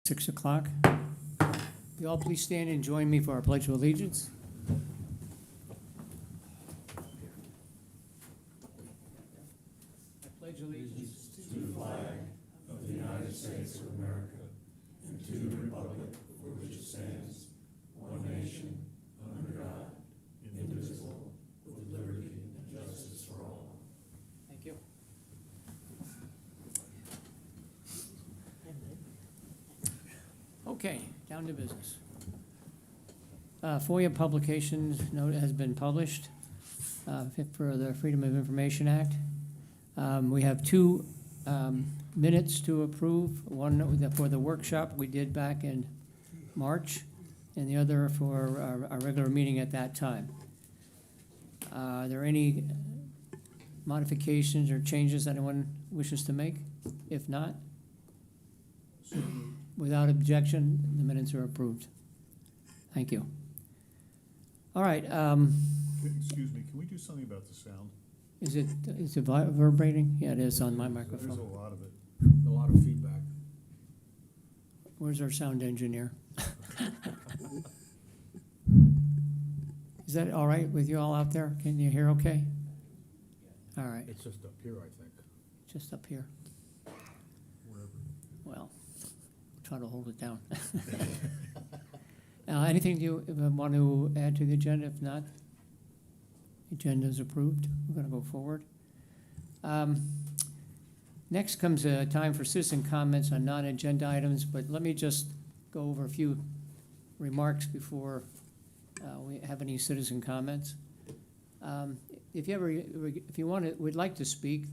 6 o'clock. You all please stand and join me for our Pledge of Allegiance. I pledge allegiance To the flag of the United States of America and to the republic for which it stands, one nation, under God, indivisible, with liberty and justice for all. Thank you. Okay, down to business. FOIA publications note has been published for the Freedom of Information Act. We have two minutes to approve, one for the workshop we did back in March, and the other for our regular meeting at that time. Are there any modifications or changes anyone wishes to make? If not, without objection, the minutes are approved. Thank you. All right, Excuse me, can we do something about the sound? is it vibrating? Yeah, it is on my There's a microphone. lot of it. A lot of feedback. Where's our sound engineer? Is that all right with you all out there? Can you hear okay? All right, It's just up here, I think. just up here. Wherever. Well, try to hold it down. Anything you want to add to the agenda? If not, the agenda is approved. We're going to go forward. Next comes a time for citizen comments on non-agenda items, but let me just go over a few remarks before we have any citizen comments. If you would like to speak,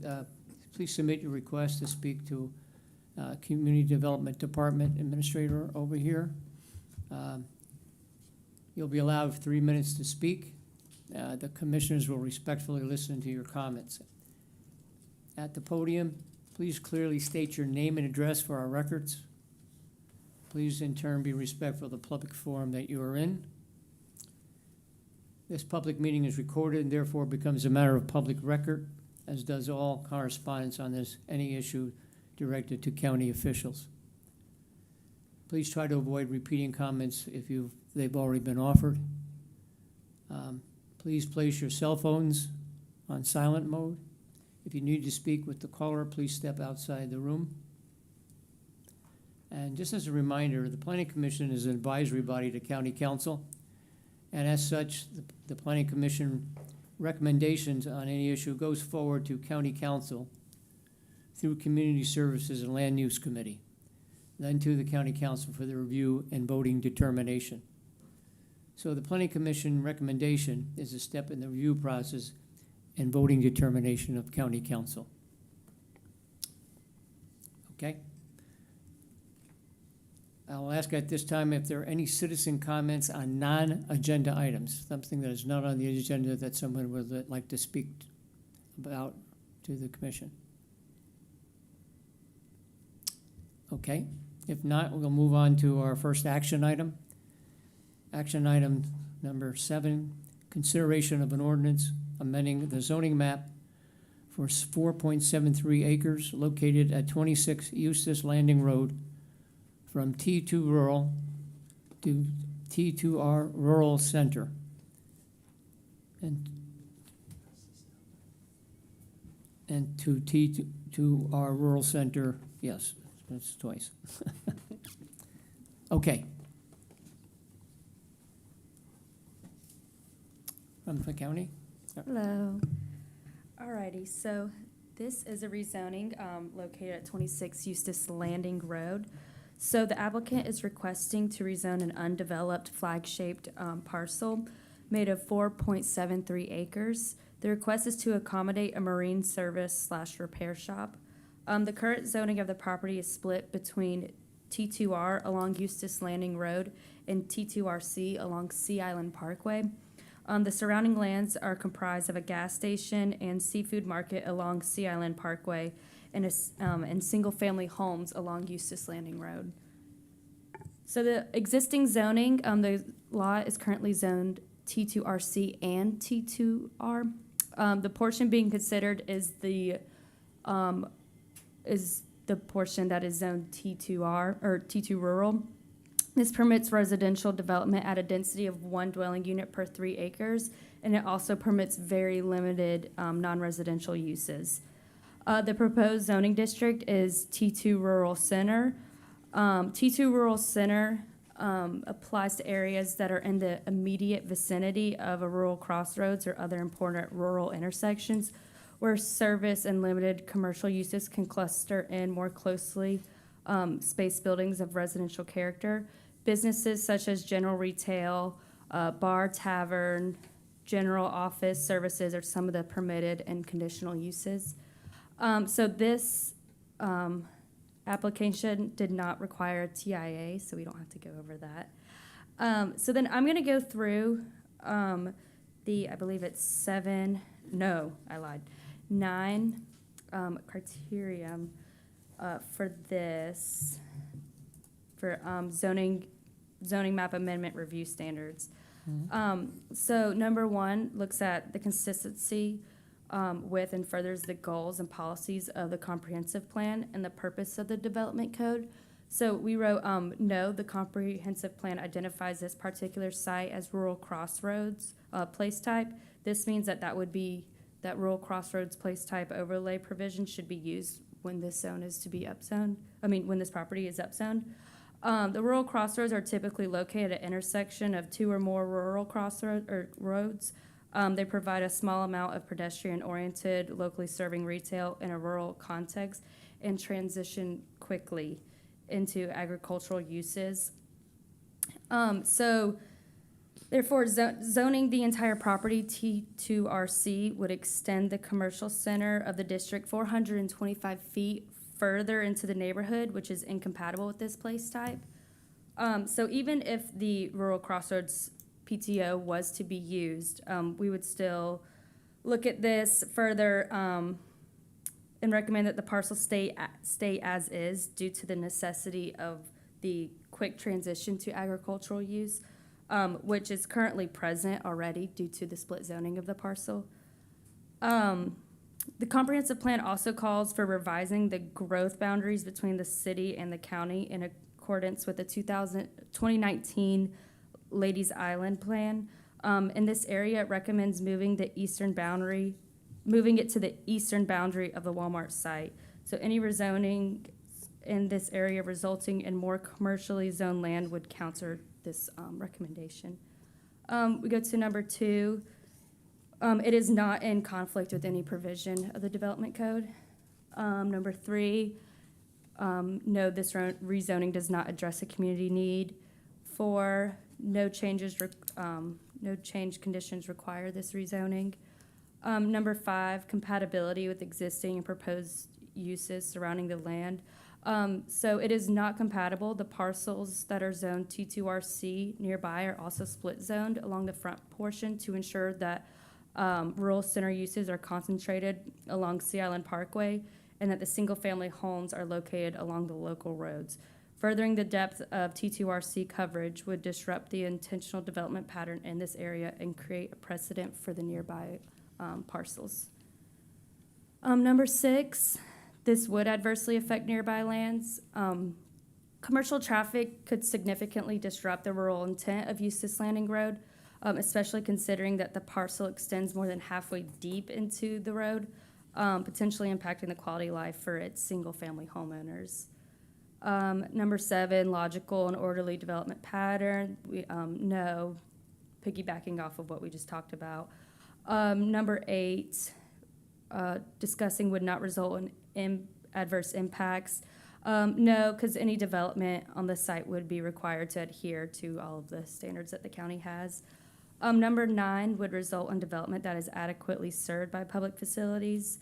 please submit your request to speak to Community Development Department Administrator over here. You'll be allowed 3 minutes to speak. The commissioners will respectfully listen to your comments. At the podium, please clearly state your name and address for our records. Please in turn be respectful of the public forum that you are in. This public meeting is recorded and therefore becomes a matter of public record, as does all correspondence on any issue directed to county officials. Please try to avoid repeating comments if they've already been offered. Please place your cell phones on silent mode. If you need to speak with the caller, please step outside the room. And just as a reminder, the Planning Commission is an advisory body to County Council, and as such, the Planning Commission recommendations on any issue goes forward to County Council through Community Services and Land Use Committee, then to the County Council for the review and voting determination. So the Planning Commission recommendation is a step in the review process and voting determination of County Council. Okay? I'll ask at this time if there are any citizen comments on non-agenda items, something that is not on the agenda that someone would like to speak about to the commission. Okay, if not, we'll move on to our first action item. Action item number 7, consideration of an ordinance amending the zoning map for 4.73 acres located at 26 Eustis Landing Road from T2 Rural to T2R Rural Center. And to T2R Rural Center, yes, that's twice. Okay. From the county? Hello. Alrighty, so this is a rezoning located at 26 Eustis Landing Road. So the applicant is requesting to rezone an undeveloped flag-shaped parcel made of 4.73 acres. The request is to accommodate a marine service / repair shop. The current zoning of the property is split between T2R along Eustis Landing Road and T2RC along Sea Island Parkway. The surrounding lands are comprised of a gas station and seafood market along Sea Island Parkway and single-family homes along Eustis Landing Road. So the existing zoning, the lot is currently zoned T2RC and T2R. The portion being considered is the portion that is zoned T2R, or T2 rural. This permits residential development at a density of 1 dwelling unit per 3 acres, and it also permits very limited non-residential uses. The proposed zoning district is T2 Rural Center. T2 Rural Center applies to areas that are in the immediate vicinity of a rural crossroads or other important rural intersections where service and limited commercial uses can cluster in more closely spaced buildings of residential character. Businesses such as general retail, bar, tavern, general office services are some of the permitted and conditional uses. So this application did not require a TIA, so we don't have to go over that. So then I'm going to go through I believe it's 9 criteria for this, for zoning map amendment review standards. So number 1 looks at the consistency with and furthers the goals and policies of the comprehensive plan and the purpose of the development code. So we wrote, no, the comprehensive plan identifies this particular site as rural crossroads place type. This means that that rural crossroads place type overlay provision should be used when this zone is to be upzoned. When this property is upzoned. The rural crossroads are typically located at intersection of 2 or more rural crossroads or roads. They provide a small amount of pedestrian-oriented, locally serving retail in a rural context and transition quickly into agricultural uses. So therefore, zoning the entire property T2RC would extend the commercial center of the district 425 feet further into the neighborhood, which is incompatible with this place type. So even if the rural crossroads PTO was to be used, we would still look at this further and recommend that the parcel stay as is due to the necessity of the quick transition to agricultural use, which is currently present already due to the split zoning of the parcel. The comprehensive plan also calls for revising the growth boundaries between the city and the county in accordance with the 2019 Ladies Island Plan. In this area, it recommends moving it to the eastern boundary of the Walmart site. So any rezoning in this area resulting in more commercially zoned land would counter this recommendation. We go to number 2. It is not in conflict with any provision of the development code. Number 3, no, this rezoning does not address a community need. 4, no change conditions require this rezoning. Number 5, compatibility with existing and proposed uses surrounding the land. So it is not compatible. The parcels that are zoned T2RC nearby are also split zoned along the front portion to ensure that rural center uses are concentrated along Sea Island Parkway and that the single-family homes are located along the local roads. Furthering the depth of T2RC coverage would disrupt the intentional development pattern in this area and create a precedent for the nearby parcels. Number 6, this would adversely affect nearby lands. Commercial traffic could significantly disrupt the rural intent of Eustis Landing Road, especially considering that the parcel extends more than halfway deep into the road, potentially impacting the quality of life for its single-family homeowners. Number 7, logical and orderly development pattern. No, piggybacking off of what we just talked about. Number 8, discussing would not result in adverse impacts. No, because any development on the site would be required to adhere to all of the standards that the county has. Number 9 would result in development that is adequately served by public facilities,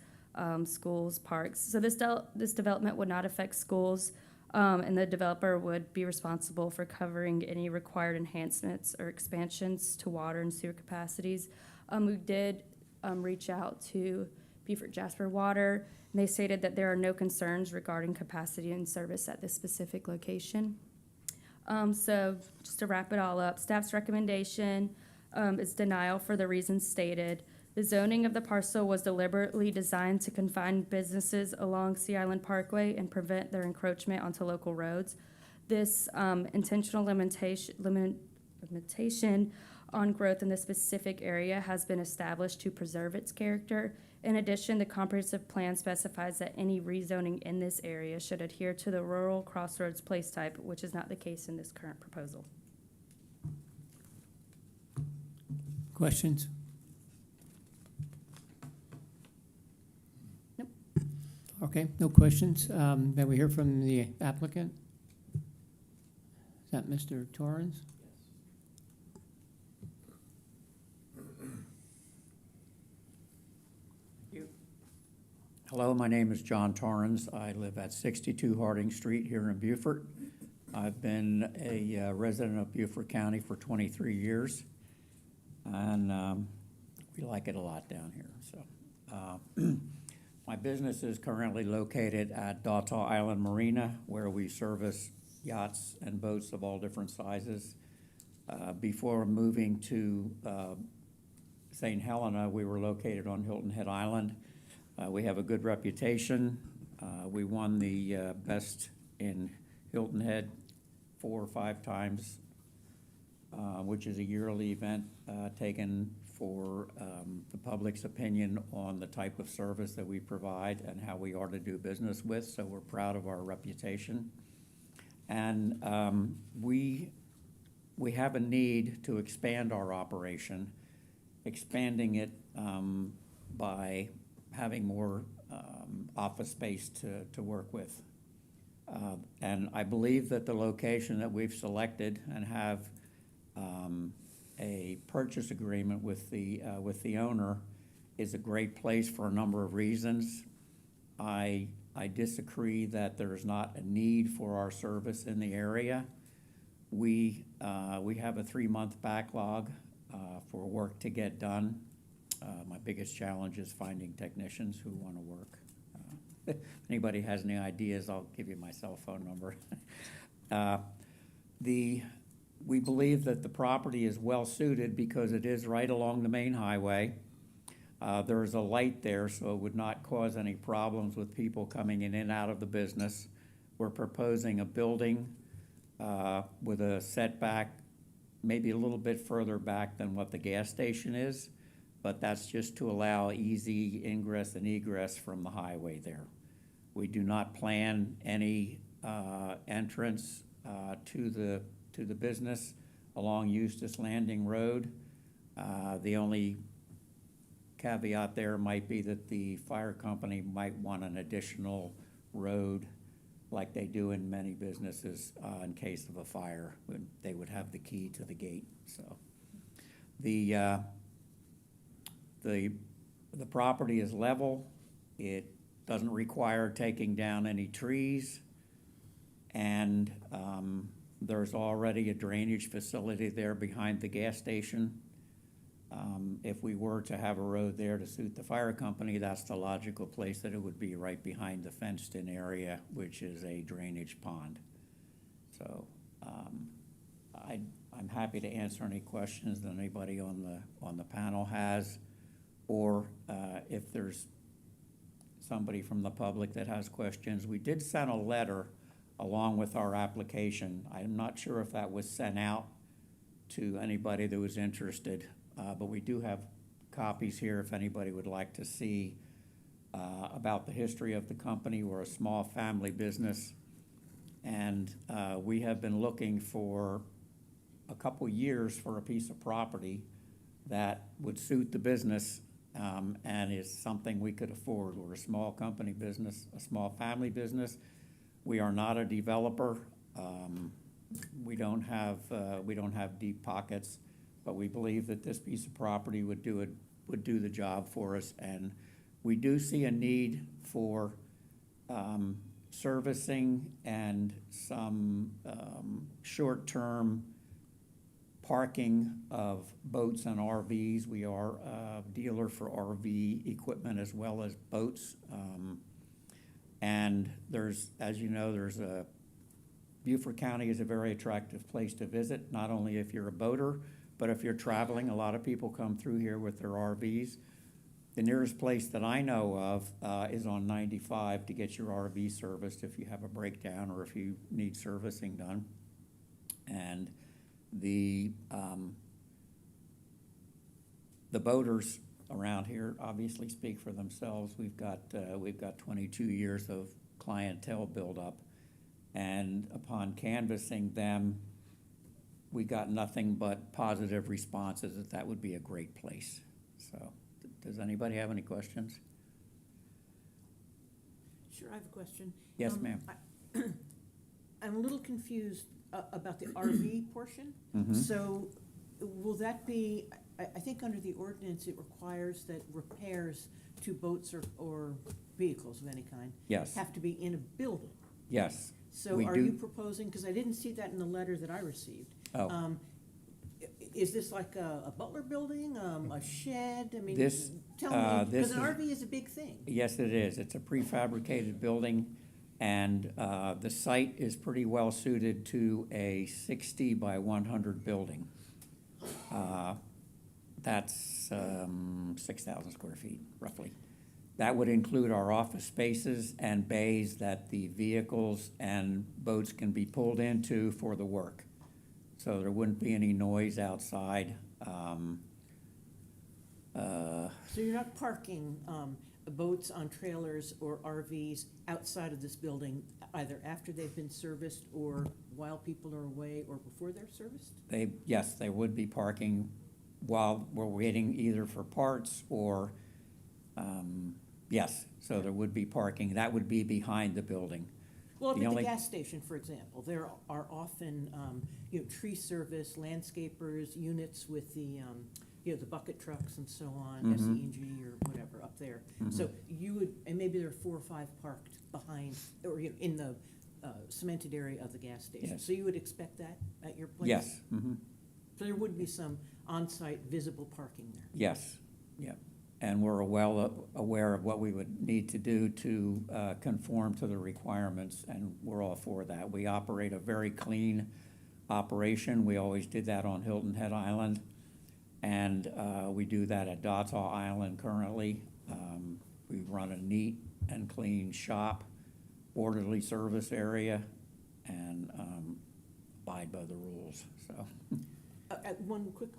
schools, parks. So this development would not affect schools, and the developer would be responsible for covering any required enhancements or expansions to water and sewer capacities. We did reach out to Beaufort Jasper Water, and they stated that there are no concerns regarding capacity and service at this specific location. So just to wrap it all up, staff's recommendation is denial for the reasons stated. The zoning of the parcel was deliberately designed to confine businesses along Sea Island Parkway and prevent their encroachment onto local roads. This intentional limitation on growth in the specific area has been established to preserve its character. In addition, the comprehensive plan specifies that any rezoning in this area should adhere to the rural crossroads place type, which is not the case in this current proposal. Questions? Nope. Okay, no questions. May we hear from the applicant? Is that Mr. Torrance? Hello, my name is John Torrens. I live at 62 Harding Street here in Beaufort. I've been a resident of Beaufort County for 23 years, and we like it a lot down here. So, my business is currently located at Dawtaw Island Marina, where we service yachts and boats of all different sizes. Before moving to St. Helena, we were located on Hilton Head Island. We have a good reputation. We won the best in Hilton Head 4 or 5 times, which is a yearly event taken for the public's opinion on the type of service that we provide and how we are to do business with. So we're proud of our reputation. And we have a need to expand our operation, expanding it by having more office space to work with. And I believe that the location that we've selected and have a purchase agreement with the owner is a great place for a number of reasons. I disagree that there is not a need for our service in the area. We have a 3-month backlog for work to get done. My biggest challenge is finding technicians who want to work. If anybody has any ideas, I'll give you my cell phone number. We believe that the property is well suited because it is right along the main highway. There is a light there, so it would not cause any problems with people coming in and out of the business. We're proposing a building with a setback maybe a little bit further back than what the gas station is, but that's just to allow easy ingress and egress from the highway there. We do not plan any entrance to the business along Eustis Landing Road. The only caveat there might be that the fire company might want an additional road like they do in many businesses in case of a fire. They would have the key to the gate. So the property is level. It doesn't require taking down any trees, and there's already a drainage facility there behind the gas station. If we were to have a road there to suit the fire company, that's the logical place that it would be, right behind the fenced-in area, which is a drainage pond. So I'm happy to answer any questions that anybody on the panel has, or if there's somebody from the public that has questions. We did send a letter along with our application. I'm not sure if that was sent out to anybody that was interested, but we do have copies here if anybody would like to see about the history of the company. We're a small family business, and we have been looking for a couple years for a piece of property that would suit the business and is something we could afford. We're a small company business, a small family business. We are not a developer. We don't have deep pockets, but we believe that this piece of property would do the job for us. And we do see a need for servicing and some short-term parking of boats and RVs. We are a dealer for RV equipment as well as boats. And there's, as you know, Beaufort County is a very attractive place to visit, not only if you're a boater, but if you're traveling. A lot of people come through here with their RVs. The nearest place that I know of is on 95 to get your RV serviced if you have a breakdown or if you need servicing done. And the boaters around here obviously speak for themselves. We've got 22 years of clientele buildup, and upon canvassing them, we got nothing but positive responses that that would be a great place. So, does anybody have any questions? Sure, I have a question. Yes, ma'am. I'm a little confused about the RV portion. Mhm. So will that be, I think under the ordinance, it requires that repairs to boats or vehicles of any kind Yes, have to be in a building. yes. So We are do- you proposing, because I didn't see that in the letter that I received. Oh. Is this like a Butler building, a shed? I mean, This, tell me, this because an is- RV is a big thing. Yes, it is. It's a prefabricated building, and the site is pretty well suited to a 60 by 100 building. That's 6,000 square feet, roughly. That would include our office spaces and bays that the vehicles and boats can be pulled into for the work. So there wouldn't be any noise outside. So you're not parking boats on trailers or RVs outside of this building, either after they've been serviced or while people are away or before they're serviced? Yes, they would be parking while we're waiting either for parts or, yes, so there would be parking. That would be behind the building. Well, up The at the only- gas station, for example, there are often, tree service, landscapers, units with the, the bucket trucks and so on, Mhm. SE&G or whatever up there. So you would, and maybe there are 4 or 5 parked behind, or in the cemented area of the gas station. Yes. So you would expect that at your place? Yes, So there would be some on-site visible parking there? yes, yep. And we're well aware of what we would need to do to conform to the requirements, and we're all for that. We operate a very clean operation. We always did that on Hilton Head Island, and we do that at Dotsaw Island currently. We run a neat and clean shop, orderly service area, and abide by the rules, so. One quick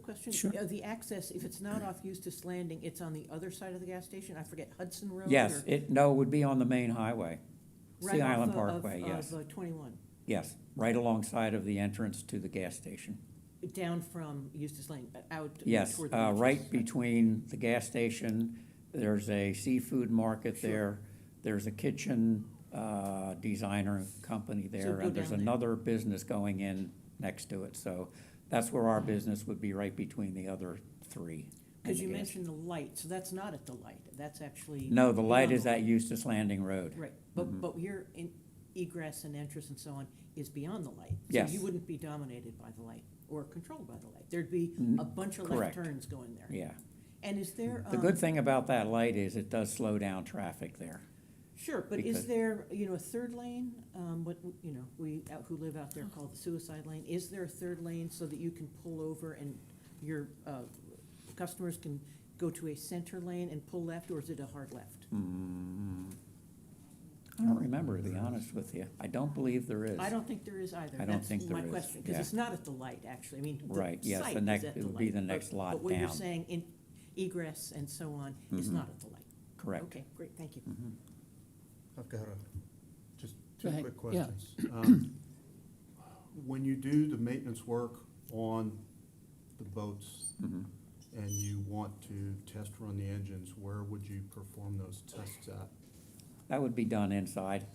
question. Sure. The access, if it's not off Eustis Landing, it's on the other side of the gas station? I forget, Hudson Road? Yes, or- it would be on the main highway. Right Sea off Island of- Parkway, of, yes. 21, Yes, right alongside of the entrance to the gas station. down from Eustis Lane, out Yes, toward the beaches. right between the gas station, there's a seafood market Sure. there. There's a kitchen designer company there, go and there's down there. another business going in next to it. So that's where our business would be, right between the other three. Because and you the gas- mentioned the light, so that's not at the light, that's actually. No, the light beyond is at Eustis Landing Road. Right, Mhm. but your egress and entrance and so on is beyond the light. Yes. So you wouldn't be dominated by the light or controlled by the light. There'd be a bunch of Correct. left turns going there. Yeah. And is there? The good thing about that light is it does slow down traffic there. Sure, but because- is there, a third lane, what, we who live out there call the suicide lane, is there a third lane so that you can pull over and your customers can go to a center lane and pull left, or is it a hard left? I don't remember, to be honest with you. I don't believe there is. I don't think there is either. I don't think there That's is, my question, because yeah. it's not at the light, actually, I mean, the Right, yes, site the is next- at it the would be light, the next lot But what you're down. saying in egress and so on is Mhm. not at the light. Correct. Okay, great, thank you. Mhm. I've got just Go two ahead. quick Yeah. questions. When you do the maintenance work on the boats Mhm. and you want to test run the engines, where would you perform those tests at? That would be done inside.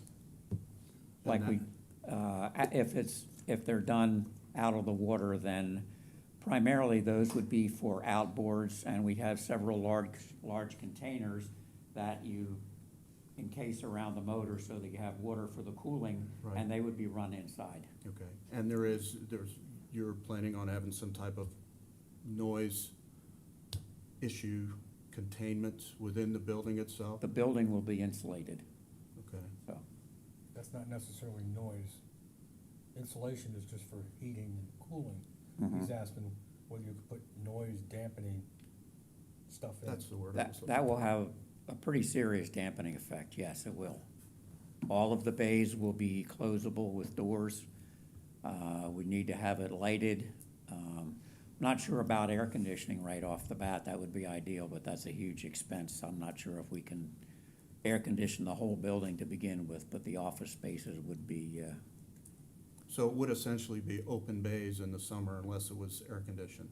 Like we, if they're done out of the water, then primarily those would be for outboards, and we have several large containers that you encase around the motor so that you have water for the cooling, Right. and they would be run inside. Okay, and you're planning on having some type of noise issue containment within the building itself? The building will be insulated, Okay, so. That's not necessarily noise. Insulation is just for heating and cooling. Mhm. He's asking whether you could put noise dampening stuff in. That's the word. I was looking That will for. have a pretty serious dampening effect, yes, it will. All of the bays will be closable with doors. We need to have it lighted. Not sure about air conditioning right off the bat, that would be ideal, but that's a huge expense. I'm not sure if we can air condition the whole building to begin with, but the office spaces would be, So it would essentially be open bays in the summer unless it was air conditioned?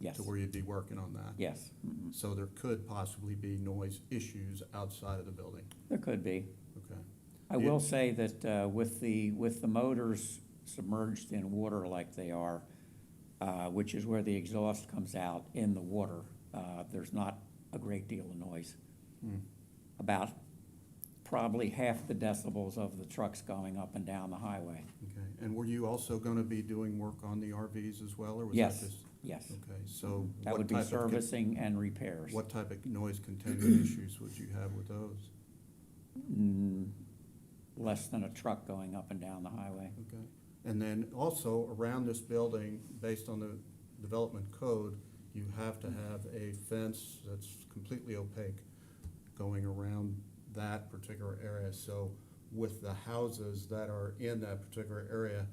yes, To where you'd be working on that? yes. Mhm. So there could possibly be noise issues outside of the building? There could be. Okay. I will say that with the motors submerged in water like they are, which is where the exhaust comes out in the water, there's not a great deal of noise. Hmm. About probably half the decibels of the trucks going up and down the highway. Okay, and were you also gonna be doing work on the RVs as well, or was that Yes, just? yes. Okay, so That what would be type of servicing and repairs. what type of noise containment issues would you have with those? Less than a truck going up and down the highway. Okay, and then also around this building, based on the development code, you have to have a fence that's completely opaque going around that particular area. So with the houses that are in that particular area,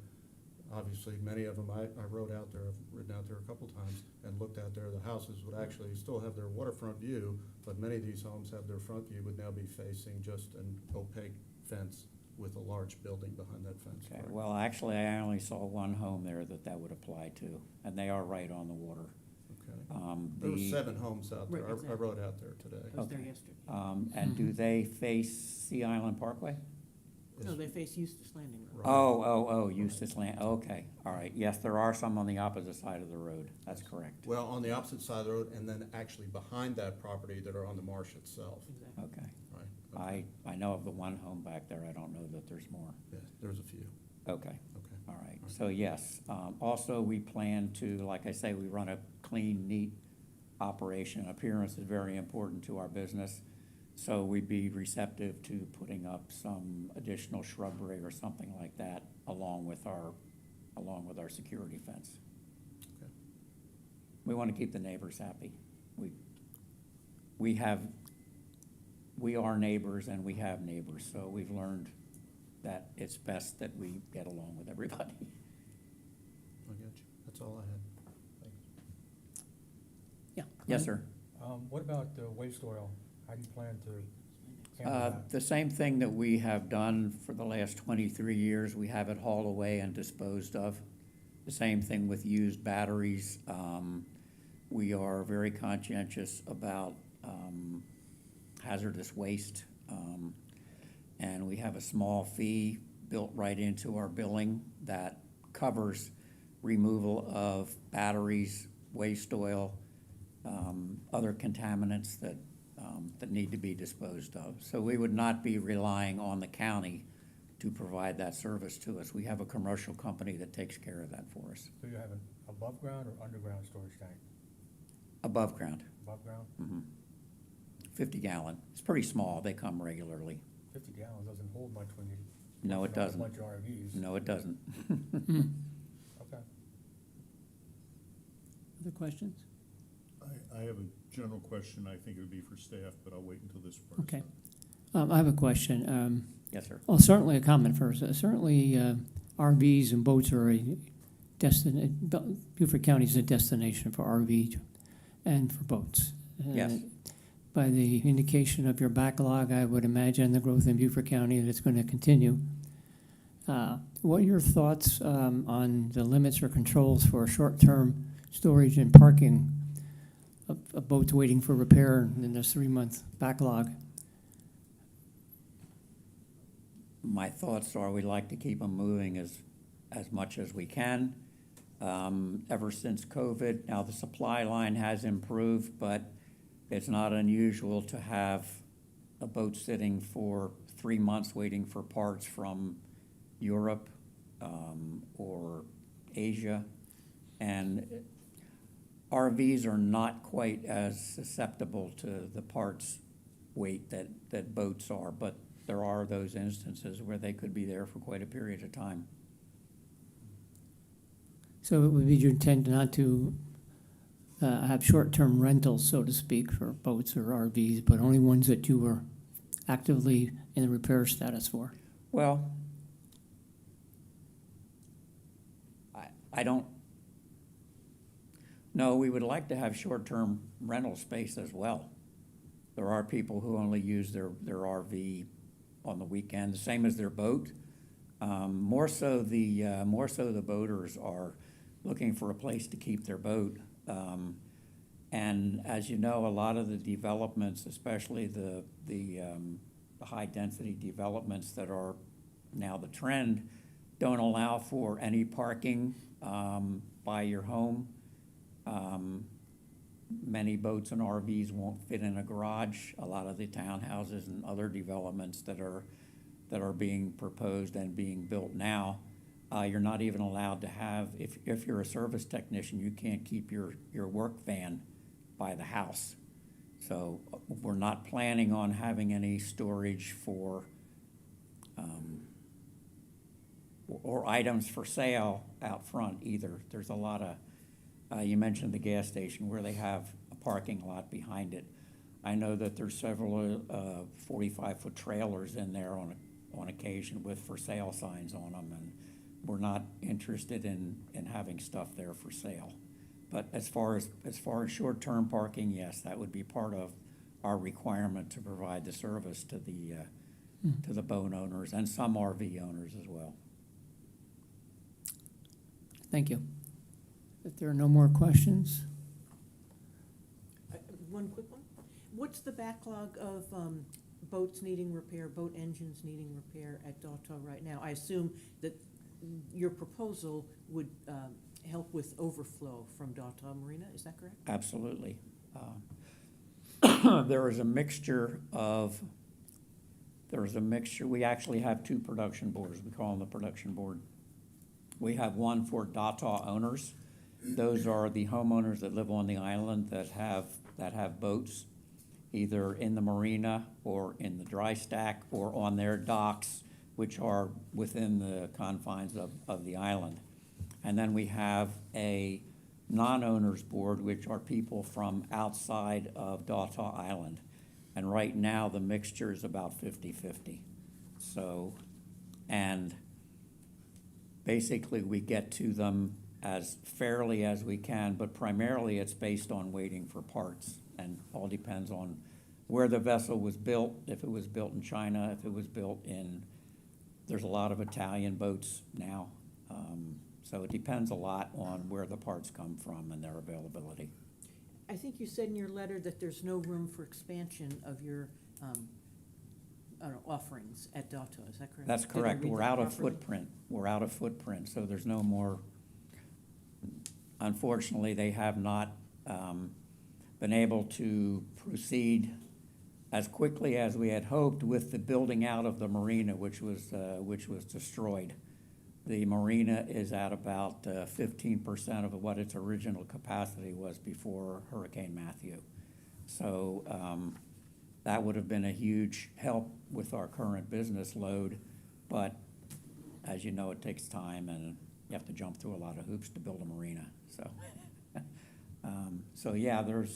obviously, many of them, I rode out there, I've ridden out there a couple times and looked out there, the houses would actually still have their waterfront view, but many of these homes have their front view would now be facing just an opaque fence with a large building behind that fence. Okay, correct? well, actually, I only saw one home there that would apply to, and they are right on the water. Okay. There were 7 homes out there. Right, I exactly. rode out there today. I was there Okay. yesterday. And do they face Sea Island Parkway? No, they face Eustis Landing Road. Right. Eustis Land, okay, all right. Yes, there are some on the opposite side of the road, that's correct. Well, on the opposite side of the road, and then actually behind that property that are on the marsh itself, Exactly. Okay. right? Okay. I know of the one home back there, I don't know that there's more. Yeah, there's a few. Okay, Okay. all right. So yes, also we plan to, like I say, we run a clean, neat operation. Appearance is very important to our business. So we'd be receptive to putting up some additional shrubbery or something like that along with our security fence. Okay. We want to keep the neighbors happy. We are neighbors and we have neighbors, so we've learned that it's best that we get along with everybody. I get you. That's all I had. Yeah. Yes, sir. What about the waste oil? How do you plan to handle that? The same thing that we have done for the last 23 years, we have it hauled away and disposed of. The same thing with used batteries. We are very conscientious about hazardous waste. And we have a small fee built right into our billing that covers removal of batteries, waste oil, other contaminants that need to be disposed of. So we would not be relying on the county to provide that service to us. We have a commercial company that takes care of that for us. Do you have an above ground or underground storage tank? Above ground, Above ground? 50 gallon. It's pretty small, they come regularly. 50 gallons doesn't hold much when you. No, it working on doesn't. A bunch of RVs. No, it doesn't. Okay. Other questions? I have a general question, I think it would be for staff, but I'll wait until this part is Okay. done. I have a question. Yes, sir. Well, certainly a comment first. Certainly, RVs and boats are a Beaufort County is a destination for RV and for boats. Yes. By the indication of your backlog, I would imagine the growth in Beaufort County that it's going to continue. What are your thoughts on the limits or controls for short-term storage and parking of boats waiting for repair in this 3-month backlog? My thoughts are we'd like to keep them moving as much as we can. Ever since COVID, now the supply line has improved, but it's not unusual to have a boat sitting for 3 months waiting for parts from Europe or Asia. And RVs are not quite as susceptible to the parts weight that boats are, but there are those instances where they could be there for quite a period of time. So it would be your intent not to have short-term rentals, so to speak, for boats or RVs, but only ones that you were actively in the repair status for. Well, I don't, no, we would like to have short-term rental space as well. There are people who only use their RV on the weekend, the same as their boat. More so the boaters are looking for a place to keep their boat. And as you know, a lot of the developments, especially the high-density developments that are now the trend, don't allow for any parking by your home. Many boats and RVs won't fit in a garage. A lot of the townhouses and other developments that are being proposed and being built now, you're not even allowed to have, if you're a service technician, you can't keep your work van by the house. So we're not planning on having any storage for, or items for sale out front either. There's a lot of, you mentioned the gas station where they have a parking lot behind it. I know that there's several 45-foot trailers in there on occasion with for sale signs on them, and we're not interested in having stuff there for sale. But as far as short-term parking, yes, that would be part of our requirement to provide the service to the boat owners and some RV owners as well. Thank you. If there are no more questions, One quick one. What's the backlog of boats needing repair, boat engines needing repair at Daughtah right now? I assume that your proposal would help with overflow from Daughtah Marina, is that correct? Absolutely. There is a mixture, we actually have two production boards. We call them the production board. We have one for Daughtah owners. Those are the homeowners that live on the island that have boats, either in the marina or in the dry stack or on their docks, which are within the confines of the island. And then we have a non-owners board, which are people from outside of Daughtah Island. And right now, the mixture is about 50-50. So, and basically, we get to them as fairly as we can, but primarily it's based on waiting for parts, and all depends on where the vessel was built, if it was built in China, if it was built in, there's a lot of Italian boats now. So it depends a lot on where the parts come from and their availability. I think you said in your letter that there's no room for expansion of your offerings at Daughtah, is that correct? That's Did I correct. read We're that out of properly? footprint. We're out of footprint, so there's no more. Unfortunately, they have not been able to proceed as quickly as we had hoped with the building out of the marina, which was destroyed. The marina is at about 15% of what its original capacity was before Hurricane Matthew. So that would have been a huge help with our current business load, but as you know, it takes time and you have to jump through a lot of hoops to build a marina. So yeah, there's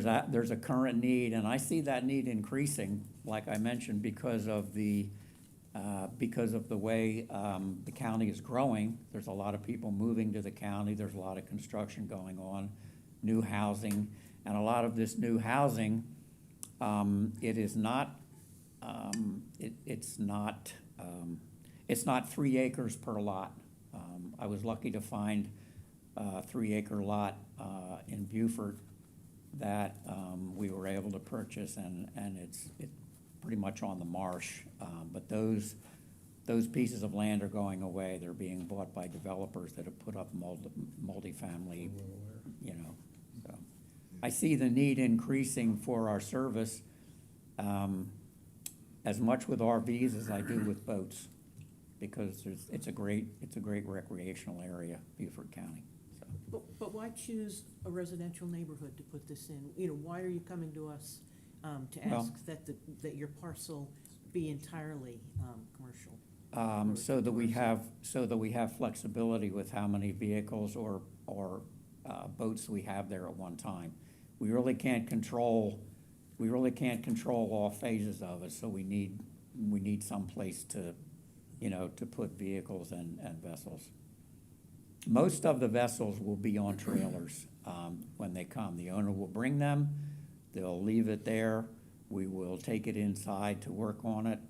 a current need, and I see that need increasing, like I mentioned, because of the way the county is growing. There's a lot of people moving to the county. There's a lot of construction going on, new housing, and a lot of this new housing, it's not 3 acres per lot. I was lucky to find a 3-acre lot in Beaufort that we were able to purchase, and it's pretty much on the marsh. But those pieces of land are going away. They're being bought by developers that have put up multifamily, you know. So I see the need increasing for our service as much with RVs as I do with boats, because it's a great recreational area, Beaufort County. So. But why choose a residential neighborhood to put this in? You know, why are you coming to us to ask that your parcel be entirely commercial? So that we have flexibility with how many vehicles or boats we have there at one time. We really can't control all phases of it, so we need some place to, to put vehicles and vessels. Most of the vessels will be on trailers when they come. The owner will bring them, they'll leave it there, we will take it inside to work on it.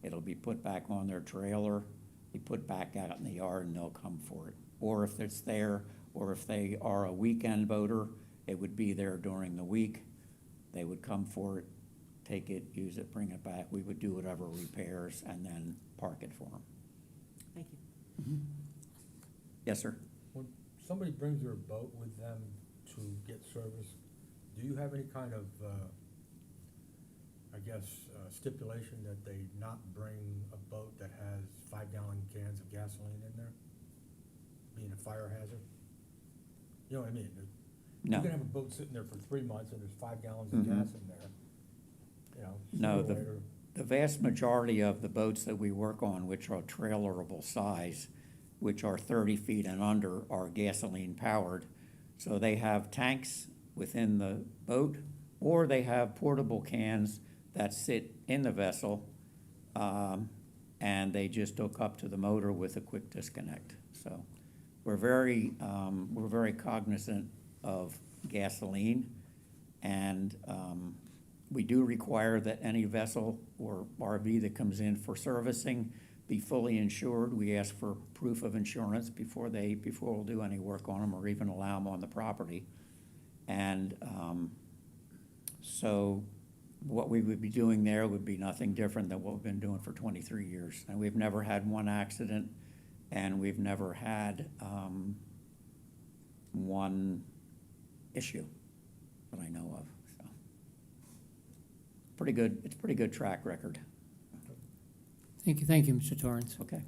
It'll be put back on their trailer, be put back out in the yard, and they'll come for it. Or if it's there, or if they are a weekend boater, it would be there during the week. They would come for it, take it, use it, bring it back. We would do whatever repairs and then park it for them. Thank you. Yes, sir? When somebody brings their boat with them to get service, do you have any kind of, stipulation that they not bring a boat that has 5-gallon cans of gasoline in there? Being a fire hazard? You know what I mean? No. You can have a boat sitting there for 3 months and there's 5 gallons of gas in there, No, sooner or later. the vast majority of the boats that we work on, which are trailerable size, which are 30 feet and under, are gasoline powered. So they have tanks within the boat, or they have portable cans that sit in the vessel, and they just hook up to the motor with a quick disconnect. So we're very cognizant of gasoline, and we do require that any vessel or RV that comes in for servicing be fully insured. We ask for proof of insurance before we'll do any work on them or even allow them on the property. And so what we would be doing there would be nothing different than what we've been doing for 23 years. And we've never had one accident, and we've never had one issue that I know of. So it's pretty good track record. Thank you, Mr. Torrance. Okay,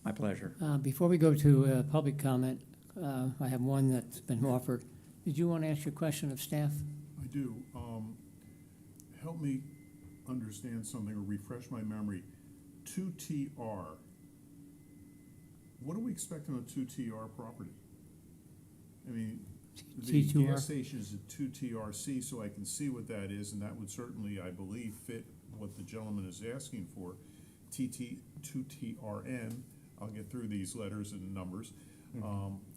my pleasure. Before we go to public comment, I have one that's been offered. Did you want to ask your question of staff? I do. Help me understand something or refresh my memory. 2TR. What do we expect on a 2TR property? I mean, the T2R? gas station is a 2TRC, so I can see what that is, and that would certainly, I believe, fit what the gentleman is asking for. 2TRN, I'll get through these letters and numbers,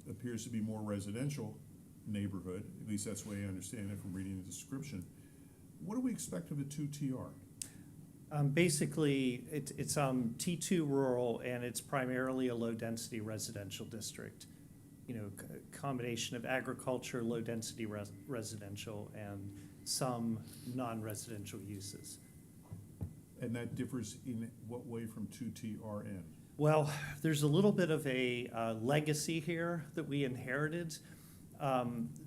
appears to be more residential neighborhood. At least that's the way I understand it from reading the description. What do we expect of a 2TR? Basically, it's T2 rural, and it's primarily a low-density residential district. Combination of agriculture, low-density residential, and some non-residential uses. And that differs in what way from 2TRN? Well, there's a little bit of a legacy here that we inherited.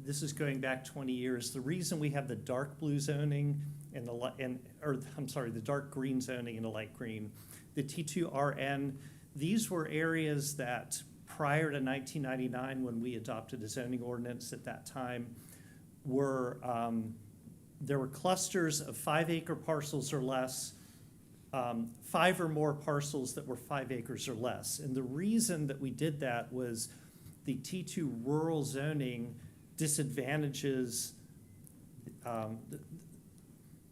This is going back 20 years. The reason we have the dark blue zoning and the dark green zoning and the light green, the T2RN, these were areas that prior to 1999, when we adopted a zoning ordinance at that time, there were clusters of 5-acre parcels or less, 5 or more parcels that were 5 acres or less. And the reason that we did that was the T2 rural zoning disadvantages,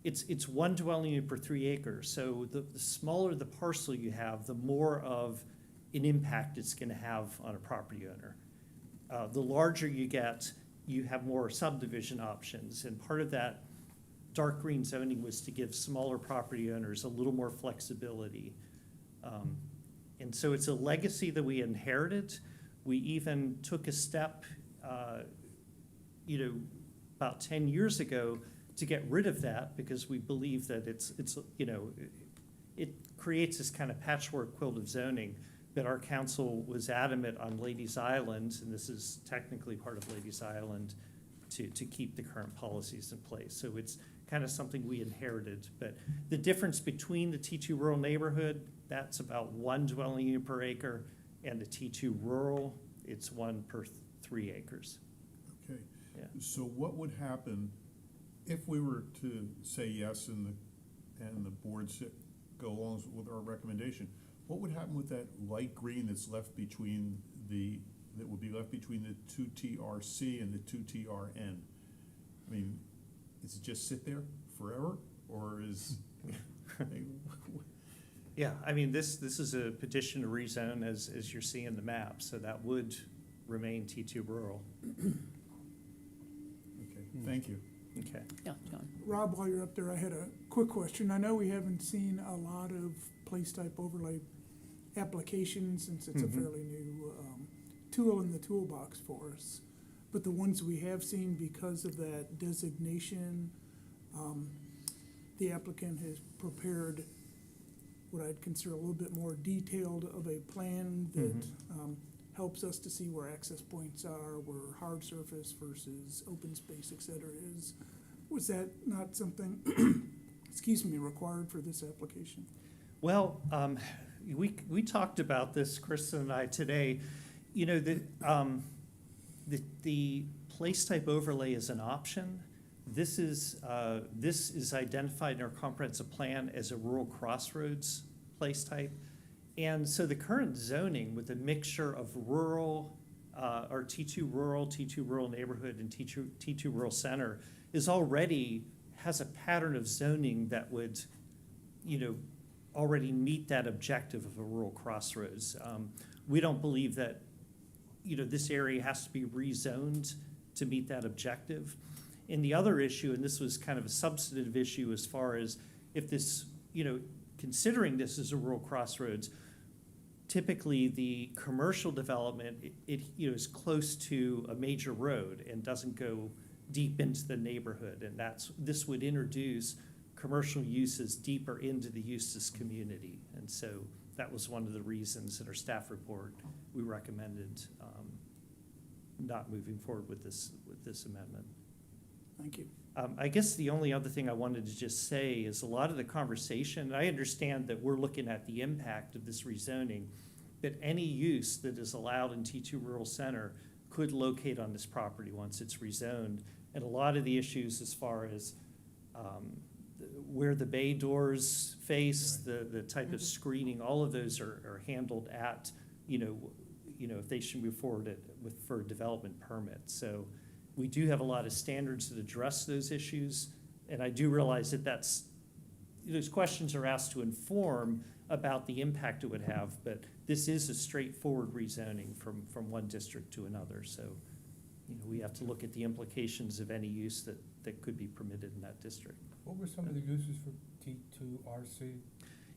it's one dwelling unit per 3 acres. So the smaller the parcel you have, the more of an impact it's gonna have on a property owner. The larger you get, you have more subdivision options. And part of that dark green zoning was to give smaller property owners a little more flexibility. And so it's a legacy that we inherited. We even took a step, about 10 years ago to get rid of that because we believe that it creates this kind of patchwork quilt of zoning. But our council was adamant on Ladies Island, and this is technically part of Ladies Island, to keep the current policies in place. So it's kind of something we inherited. But the difference between the T2 rural neighborhood, that's about 1 dwelling unit per acre, and the T2 rural, it's 1 per 3 acres. Okay. Yeah. So what would happen if we were to say yes and the board go along with our recommendation? What would happen with that light green that's left between the that will be left between the two TRC and the two TRN. I mean, does it just sit there forever, or is? Yeah, I mean, this is a petition to rezone as you're seeing the map, so that would remain T2 rural. Okay, thank you. Okay. Yeah, John. Rob, while you're up there, I had a quick question. I know we haven't seen a lot of place type overlay applications since it's a fairly new tool in the toolbox for us. But the ones we have seen, because of that designation, the applicant has prepared what I'd consider a little bit more detailed of a plan that helps us to see where access points are, where hard surface versus open space, et cetera, is. Was that not something, excuse me, required for this application? Well, we talked about this, Kristen and I, today. You know, the place type overlay is an option. This is identified in our comprehensive plan as a rural crossroads place type. And so the current zoning with a mixture of rural, or T2 rural neighborhood, and T2 rural center has a pattern of zoning that would, already meet that objective of a rural crossroads. We don't believe that, this area has to be rezoned to meet that objective. And the other issue, and this was kind of a substantive issue as far as if this, considering this as a rural crossroads, typically the commercial development, it is close to a major road and doesn't go deep into the neighborhood. And this would introduce commercial uses deeper into the Eustis community. And so that was one of the reasons in our staff report we recommended not moving forward with this amendment. Thank you. I guess the only other thing I wanted to just say is a lot of the conversation, I understand that we're looking at the impact of this rezoning, but any use that is allowed in T2 Rural Center could locate on this property once it's rezoned. And a lot of the issues as far as where the bay doors face, the type of screening, all of those are handled at, if they should move forward for a development permit. So we do have a lot of standards that address those issues, and I do realize that those questions are asked to inform about the impact it would have, but this is a straightforward rezoning from one district to another. So, we have to look at the implications of any use that could be permitted in that district. What were some of the uses for T2RC?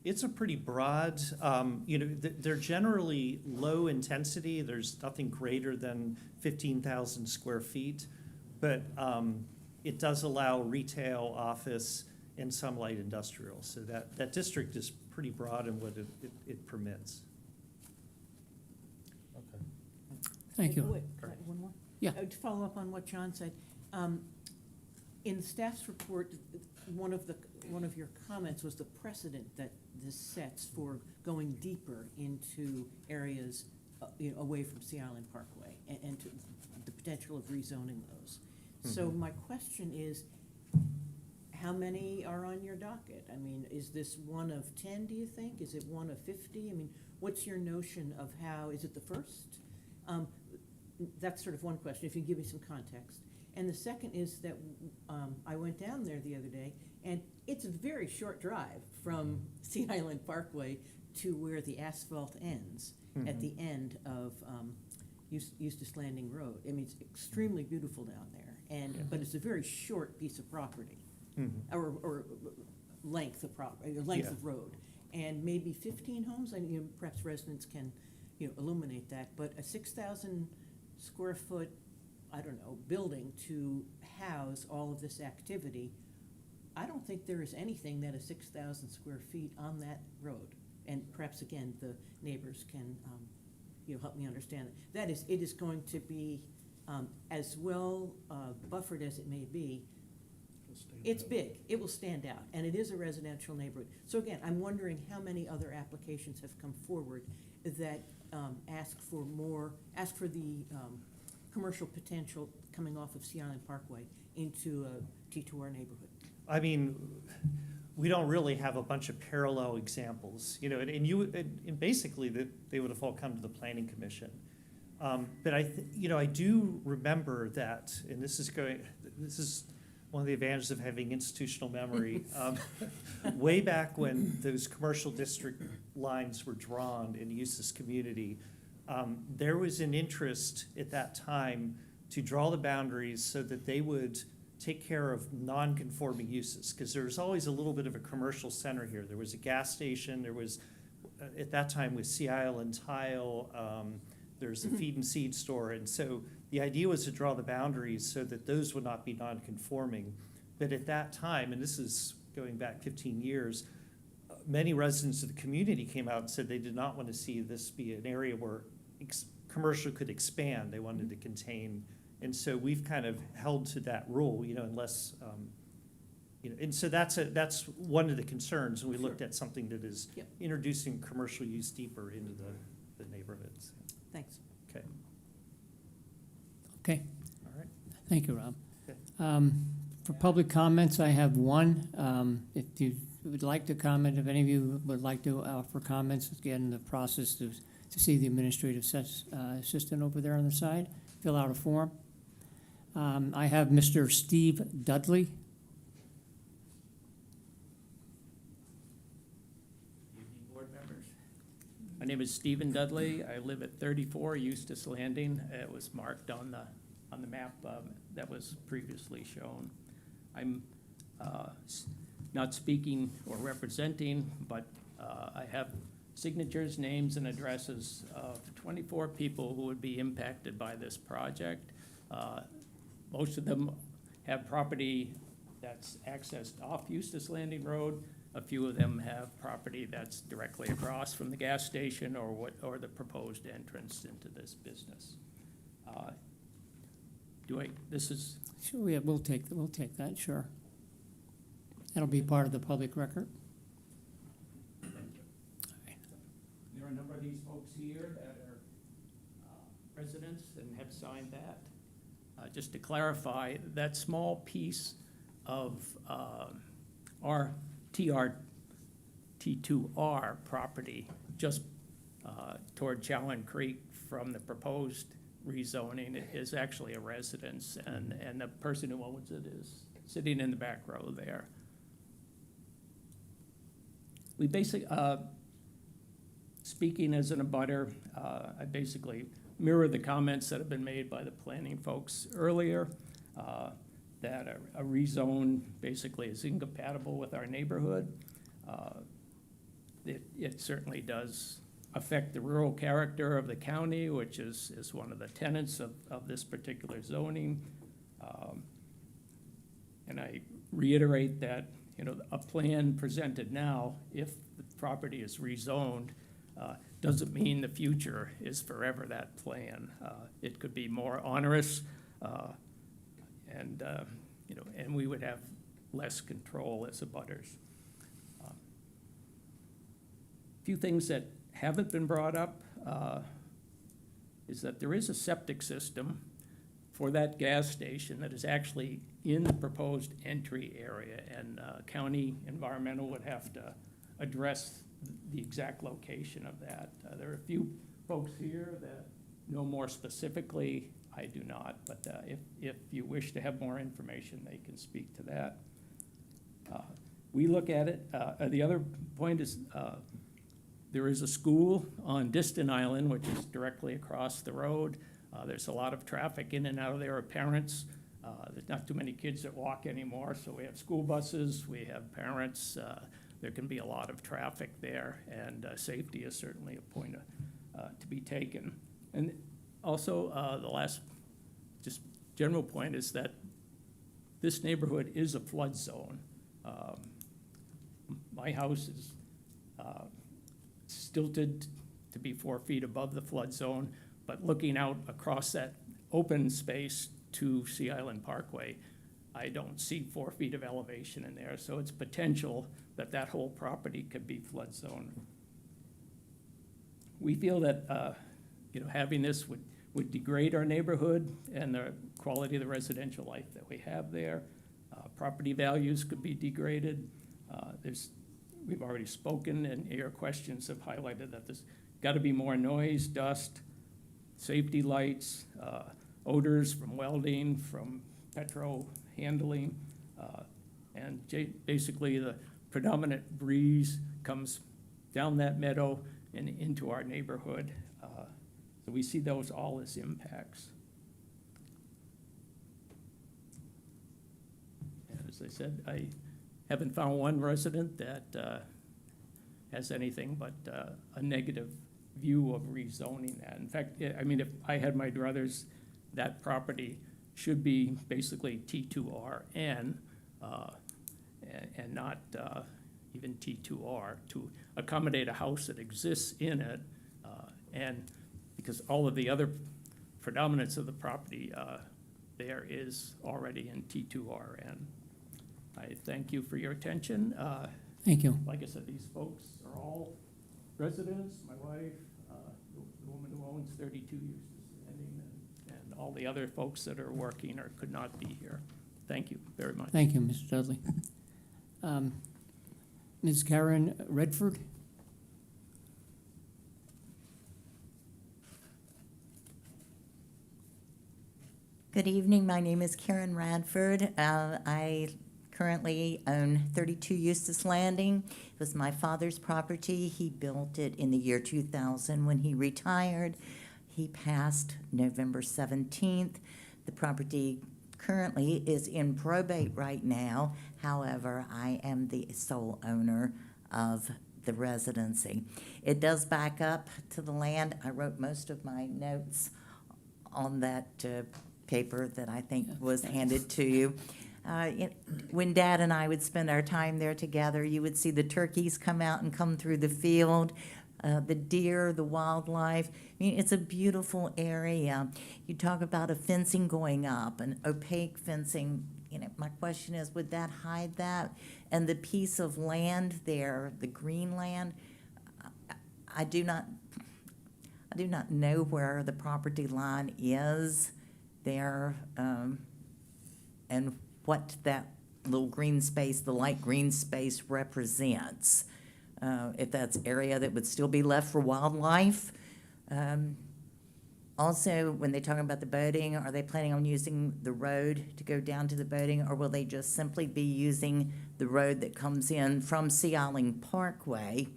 It's a pretty broad, they're generally low intensity. There's nothing greater than 15,000 square feet, but it does allow retail, office, and some light industrial. So that district is pretty broad in what it permits. Okay. Thank you. Wait, one more? Yeah. To follow up on what John said, in the staff's report, one of your comments was the precedent that this sets for going deeper into areas, away from Sea Island Parkway and to the potential of rezoning those. So my question is, how many are on your docket? I mean, is this one of 10, do you think? Is it one of 50? I mean, what's your notion of how, is it the first? That's sort of one question, if you give me some context. And the second is that I went down there the other day, and it's a very short drive from Sea Island Parkway to where the asphalt ends at the end of Eustis Landing Road. I mean, it's extremely beautiful down there, but it's a very short piece of property, or length of property, length of road, and maybe 15 homes. I mean, perhaps residents can, illuminate that. But a 6,000 square foot, building to house all of this activity, I don't think there is anything that is 6,000 square feet on that road. And perhaps, again, the neighbors can, help me understand it. That is, it is going to be as well buffered as it may be. It's big, it will stand out, and it is a residential neighborhood. So again, I'm wondering how many other applications have come forward that ask for the commercial potential coming off of Sea Island Parkway into a T2R neighborhood. I mean, we don't really have a bunch of parallel examples, and basically they would have all come to the Planning Commission. But I do remember that, and this is one of the advantages of having institutional memory. Way back when those commercial district lines were drawn in the Eustis community, there was an interest at that time to draw the boundaries so that they would take care of non-conforming uses, because there was always a little bit of a commercial center here. There was a gas station, there was, at that time, with Sea Island Tile, there's a feed and seed store, and so the idea was to draw the boundaries so that those would not be non-conforming. But at that time, and this is going back 15 years, many residents of the community came out and said they did not want to see this be an area where commercial could expand. They wanted to contain, and so we've kind of held to that rule, unless, and so that's one of the concerns, and we looked at something that is Yep. introducing commercial use deeper into the neighborhoods. Thanks. Okay, Okay, all right. thank you, Rob. Okay. For public comments, I have one. If you would like to comment, if any of you would like to offer comments, again, the process to see the administrative assistant over there on the side, fill out a form. I have Mr. Steve Dudley. Evening, board members. My name is Stephen Dudley. I live at 34 Eustis Landing. It was marked on the map that was previously shown. I'm not speaking or representing, but I have signatures, names, and addresses of 24 people who would be impacted by this project. Most of them have property that's accessed off Eustis Landing Road. A few of them have property that's directly across from the gas station or the proposed entrance into this business. Sure, yeah, we'll take that, sure. That'll be part of the public record. There are a number of these folks here that are residents and have signed that. Just to clarify, that small piece of our T2R property just toward Chowan Creek from the proposed rezoning is actually a residence, and the person who owns it is sitting in the back row there. We basically, speaking as an abutter, I basically mirror the comments that have been made by the planning folks earlier, that a rezone basically is incompatible with our neighborhood. It certainly does affect the rural character of the county, which is one of the tenets of this particular zoning. And I reiterate that, a plan presented now, if the property is rezoned, doesn't mean the future is forever that plan. It could be more onerous, and we would have less control as abutters. A few things that haven't been brought up is that there is a septic system for that gas station that is actually in the proposed entry area, and county environmental would have to address the exact location of that. There are a few folks here that know more specifically. I do not, but if you wish to have more information, they can speak to that. We look at it. The other point is there is a school on Distant Island, which is directly across the road. There's a lot of traffic in and out of there of parents. There's not too many kids that walk anymore, so we have school buses, we have parents. There can be a lot of traffic there, and safety is certainly a point to be taken. And also, the last just general point is that this neighborhood is a flood zone. My house is stilted to be 4 feet above the flood zone, but looking out across that open space to Sea Island Parkway, I don't see 4 feet of elevation in there, so it's potential that that whole property could be flood zone. We feel that having this would degrade our neighborhood and the quality of the residential life that we have there. Property values could be degraded. We've already spoken, and your questions have highlighted that there's got to be more noise, dust, safety lights, odors from welding, from petro handling, and basically the predominant breeze comes down that meadow and into our neighborhood. So we see those all as impacts. And as I said, I haven't found one resident that has anything but a negative view of rezoning that. In fact, I mean, if I had my druthers, that property should be basically T2RN and not even T2R to accommodate a house that exists in it. And because all of the other predominance of the property there is already in T2RN. I thank you for your attention. Thank you. Like I said, these folks are all residents, my wife, the woman who owns 32 years standing, and all the other folks that are working or could not be here. Thank you very much. Thank you, Mr. Dudley. Ms. Karen Redford? Good evening. My name is Karen Radford. I currently own 32 Eustis Landing. It was my father's property. He built it in the year 2000 when he retired. He passed November 17th. The property currently is in probate right now. However, I am the sole owner of the residency. It does back up to the land. I wrote most of my notes on that paper that I think was handed to you. When Dad and I would spend our time there together, you would see the turkeys come out and come through the field, the deer, the wildlife. I mean, it's a beautiful area. You talk about a fencing going up, an opaque fencing. You know, my question is, would that hide that? And the piece of land there, the green land, I do not know where the property line is there, and what that little green space, the light green space represents. If that's area that would still be left for wildlife. Also, when they talk about the boating, are they planning on using the road to go down to the boating, or will they just simply be using the road that comes in from Sea Island Parkway?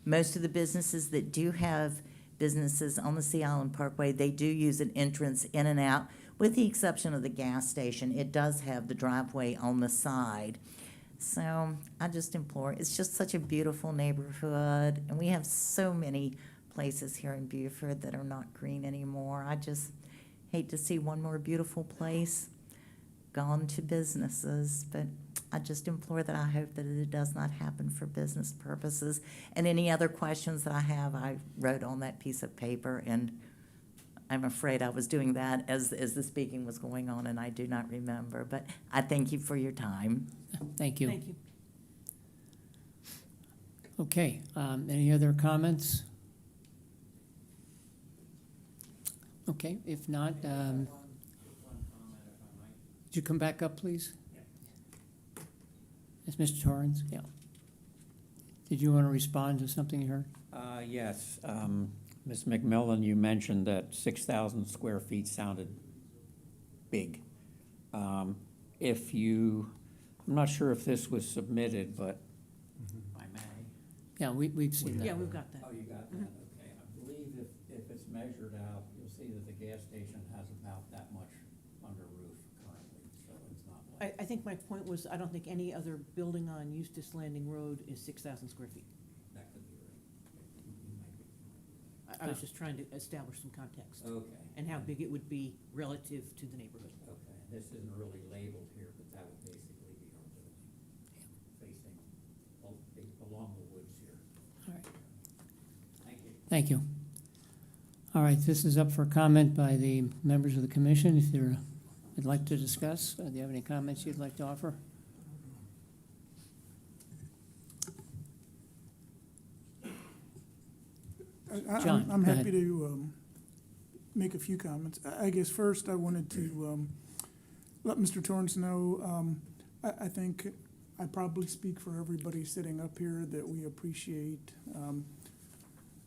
Most of the businesses that do have businesses on the Sea Island Parkway, they do use an entrance in and out, with the exception of the gas station. It does have the driveway on the side. So I just implore, it's just such a beautiful neighborhood, and we have so many places here in Beaufort that are not green anymore. I just hate to see one more beautiful place gone to businesses, but I just implore that I hope that it does not happen for business purposes. And any other questions that I have, I wrote on that piece of paper, and I'm afraid I was doing that as the speaking was going on, and I do not remember. But I thank you for your time. Thank you. Thank you. Okay, any other comments? Okay, if not, would you come back up, please? It's Mr. Torrance, yeah. Did you want to respond to something you heard? Yes. Ms. McMillan, you mentioned that 6,000 square feet sounded big. I'm not sure if this was submitted, but I may. Yeah, we've seen that. Yeah, we've got that. Oh, you got that, okay. I believe if it's measured out, you'll see that the gas station has about that much under roof currently, so it's not like. I think my point was, I don't think any other building on Eustis Landing Road is 6,000 square feet. That could be right. You might be I was just trying to establish some context right. Okay. and how big it would be relative to the neighborhood. Okay, this isn't really labeled here, but that would basically be our building, facing along the woods here. All right. Thank you. Thank you. All right, this is up for comment by the members of the commission. If they'd like to discuss, do you have any comments you'd like to offer? John, I'm go happy ahead. to make a few comments. I guess first I wanted to let Mr. Torrance know, I think I probably speak for everybody sitting up here that we appreciate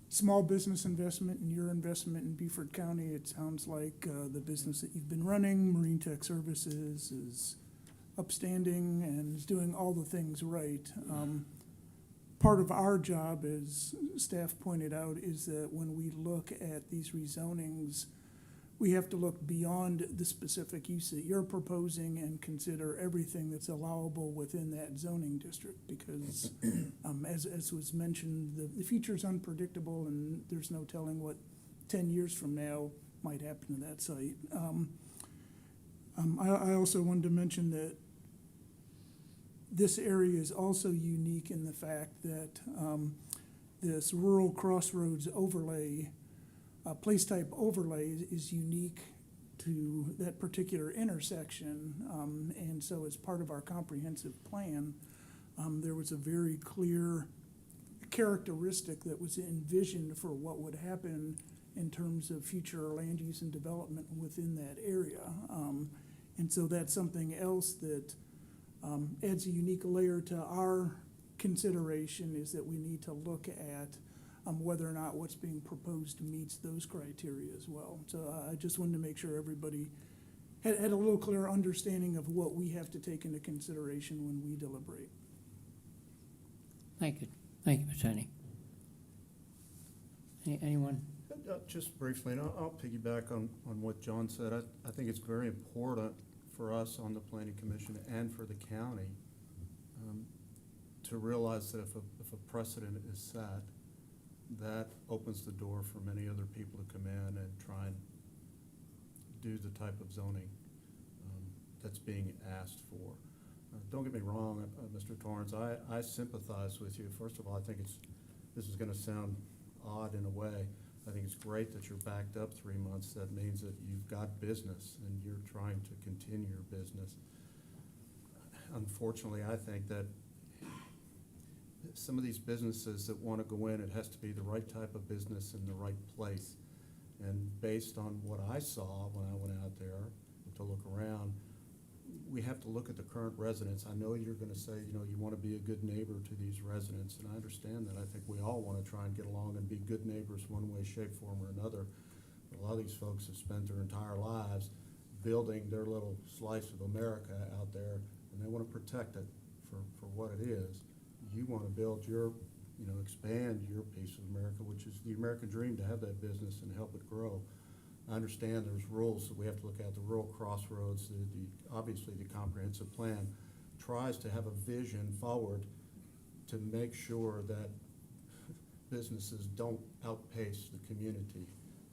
small business investment and your investment in Beaufort County, it sounds like the business that you've been running, Marine Tech Services, is upstanding and is doing all the things right. Part of our job, as staff pointed out, is that when we look at these rezonings, we have to look beyond the specific use that you're proposing and consider everything that's allowable within that zoning district, because as was mentioned, the future's unpredictable and there's no telling what 10 years from now might happen to that site. I also wanted to mention that this area is also unique in the fact that this rural crossroads overlay, place type overlay, is unique to that particular intersection. And so as part of our comprehensive plan, there was a very clear characteristic that was envisioned for what would happen in terms of future land use and development within that area. And so that's something else that adds a unique layer to our consideration, is that we need to look at whether or not what's being proposed meets those criteria as well. So I just wanted to make sure everybody had a little clearer understanding of what we have to take into consideration when we deliberate. Thank you. Thank you, Ms. Henny. Anyone? Just briefly, and I'll piggyback on what John said. I think it's very important for us on the Planning Commission and for the county to realize that if a precedent is set, that opens the door for many other people to come in and try and do the type of zoning that's being asked for. Don't get me wrong, Mr. Torrance, I sympathize with you. First of all, I think this is gonna sound odd in a way. I think it's great that you're backed up 3 months. That means that you've got business and you're trying to continue your business. Unfortunately, I think that some of these businesses that want to go in, it has to be the right type of business in the right place. And based on what I saw when I went out there to look around, we have to look at the current residents. I know you're going to say, you want to be a good neighbor to these residents, and I understand that. I think we all want to try and get along and be good neighbors one way, shape, form, or another. But a lot of these folks have spent their entire lives building their little slice of America out there, and they want to protect it for what it is. You want to build your, expand your piece of America, which is the American dream, to have that business and help it grow. I understand there's rules that we have to look at. The rural crossroads, obviously the comprehensive plan tries to have a vision forward to make sure that businesses don't outpace the community.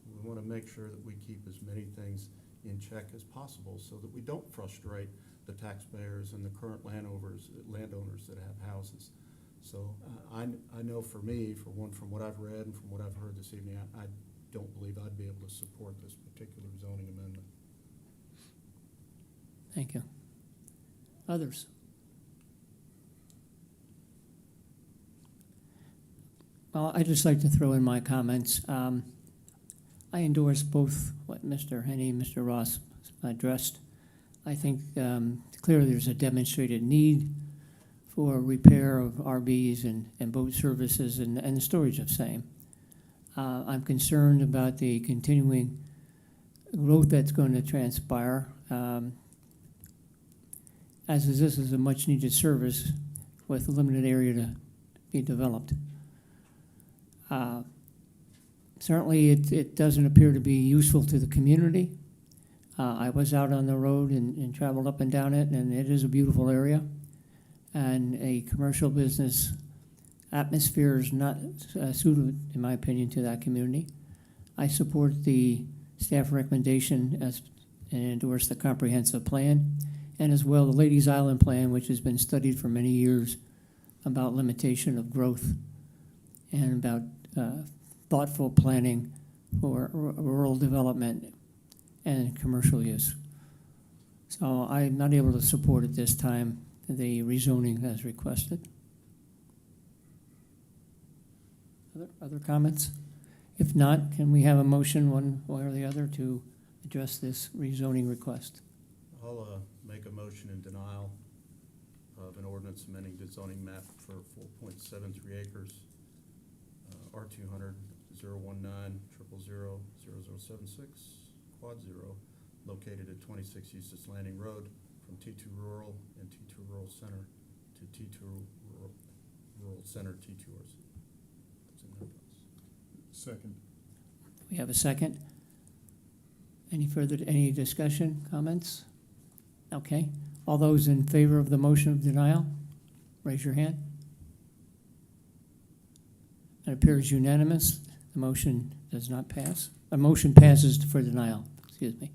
We want to make sure that we keep as many things in check as possible so that we don't frustrate the taxpayers and the current landowners that have houses. So I know for me, from what I've read and from what I've heard this evening, I don't believe I'd be able to support this particular zoning amendment. Thank you. Others? Well, I'd just like to throw in my comments. I endorse both what Mr. Henny and Mr. Ross addressed. I think clearly there's a demonstrated need for repair of RVs and boat services and storage of same. I'm concerned about the continuing growth that's going to transpire, as this is a much-needed service with a limited area to be developed. Certainly, it doesn't appear to be useful to the community. I was out on the road and traveled up and down it, and it is a beautiful area. And a commercial business atmosphere is not suited, in my opinion, to that community. I support the staff recommendation and endorse the comprehensive plan, and as well the Ladies Island plan, which has been studied for many years about limitation of growth and about thoughtful planning for rural development and commercial use. So I'm not able to support at this time the rezoning as requested. Other comments? If not, can we have a motion one way or the other to address this rezoning request? I'll make a motion in denial of an ordinance amending the zoning map for 4.73 acres, R200 019-000-0076, located at 26 Eustis Landing Road, from T2 Rural and T2 Rural Center to T2 Rural Center, T2 RC. That's in their bills. Second. We have a second. Any discussion, comments? Okay. All those in favor of the motion of denial, raise your hand. It appears unanimous. The motion does not pass. A motion passes for denial, excuse me.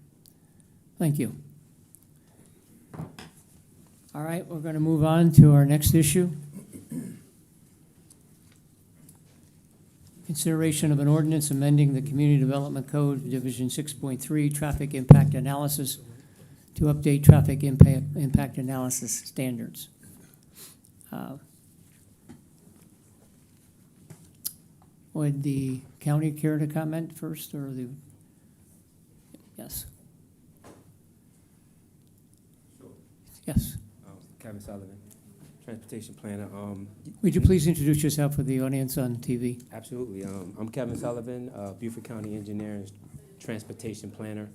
Thank you. All right, we're going to move on to our next issue. Consideration of an ordinance amending the Community Development Code, Division 6.3, Traffic Impact Analysis, to update traffic impact analysis standards. Would the county care to comment first, or the? Yes. Yes. Kevin Sullivan, transportation planner. Would you please introduce yourself for the audience on TV? Absolutely. I'm Kevin Sullivan, Beaufort County engineer and transportation planner.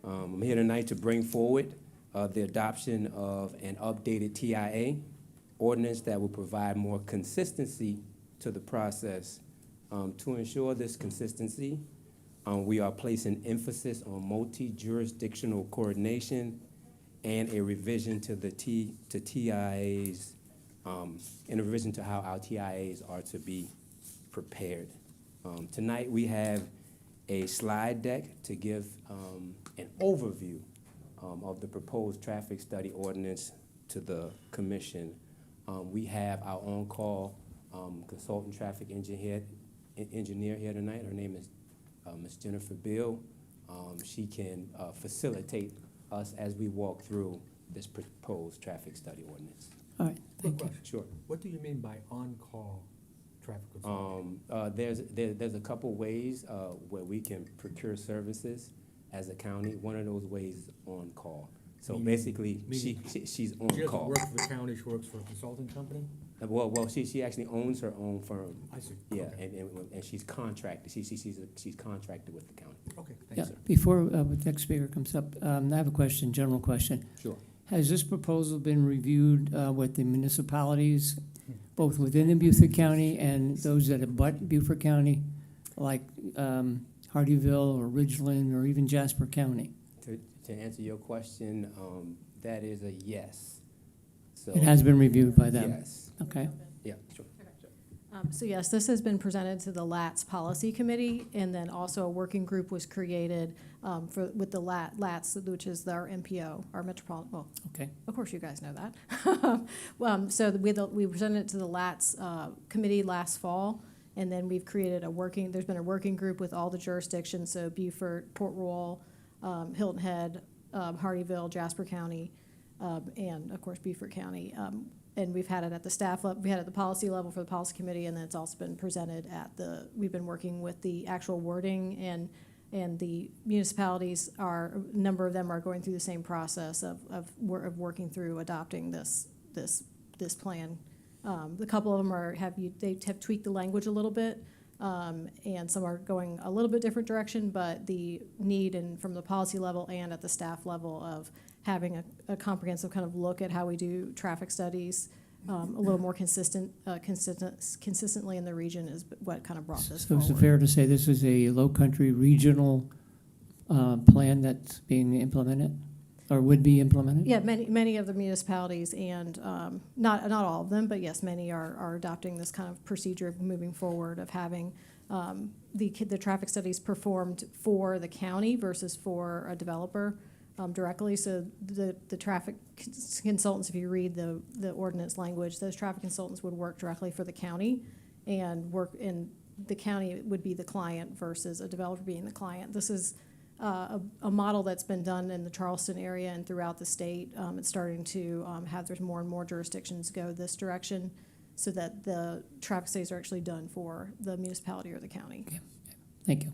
I'm here tonight to bring forward the adoption of an updated TIA ordinance that will provide more consistency to the process. To ensure this consistency, we are placing emphasis on multi-jurisdictional coordination and a revision to the TIAs, and a revision to how our TIAs are to be prepared. Tonight we have a slide deck to give an overview of the proposed traffic study ordinance to the commission. We have our on-call consultant traffic engineer here tonight. Her name is Ms. Jennifer Bill. She can facilitate us as we walk through this proposed traffic study ordinance. All right, thank you. Sure. What do you mean by on-call traffic consultant? There's a couple ways where we can procure services as a county. One of those ways is on call. So basically, she's on She doesn't call. work for the county, she works for a consulting company? Well, she actually owns her own firm. I see. Yeah, Okay. and she's contracted. She's contracted with the county. Okay, Yeah, thanks, sir. before the next speaker comes up, I have a question, general question. Sure. Has this proposal been reviewed with the municipalities, both within the Beaufort County and those that abut Beaufort County, like Hardyville or Ridgeland or even Jasper County? To answer your question, that is a yes. So It has been reviewed by them? Yes. Okay. Yeah, sure. So yes, this has been presented to the LATS Policy Committee, and then also a working group was created with the LATS, which is our MPO, our metropolitan, well, Okay. of course you guys know that. So we presented it to the LATS committee last fall, and then we've created there's been a working group with all the jurisdictions, so Beaufort, Port Royal, Hilton Head, Hardyville, Jasper County, and of course Beaufort County. And we've had it at the staff level, we had it at the policy level for the policy committee, and then it's also been presented we've been working with the actual wording, and the municipalities a number of them are going through the same process of working through adopting this plan. A couple of them they have tweaked the language a little bit, and some are going a little bit different direction, but the need from the policy level and at the staff level of having a comprehensive kind of look at how we do traffic studies a little more consistently in the region is what kind of brought this So is forward. it fair to say this is a low-country regional plan that's being implemented, or would be implemented? Yeah, many of the municipalities, and not all of them, but yes, many are adopting this kind of procedure of moving forward, of having the traffic studies performed for the county versus for a developer directly. So the traffic consultants, if you read the ordinance language, those traffic consultants would work directly for the county and the county would be the client versus a developer being the client. This is a model that's been done in the Charleston area and throughout the state. It's starting to there's more and more jurisdictions go this direction, so that the traffic studies are actually done for the municipality or the county. Okay. Thank you.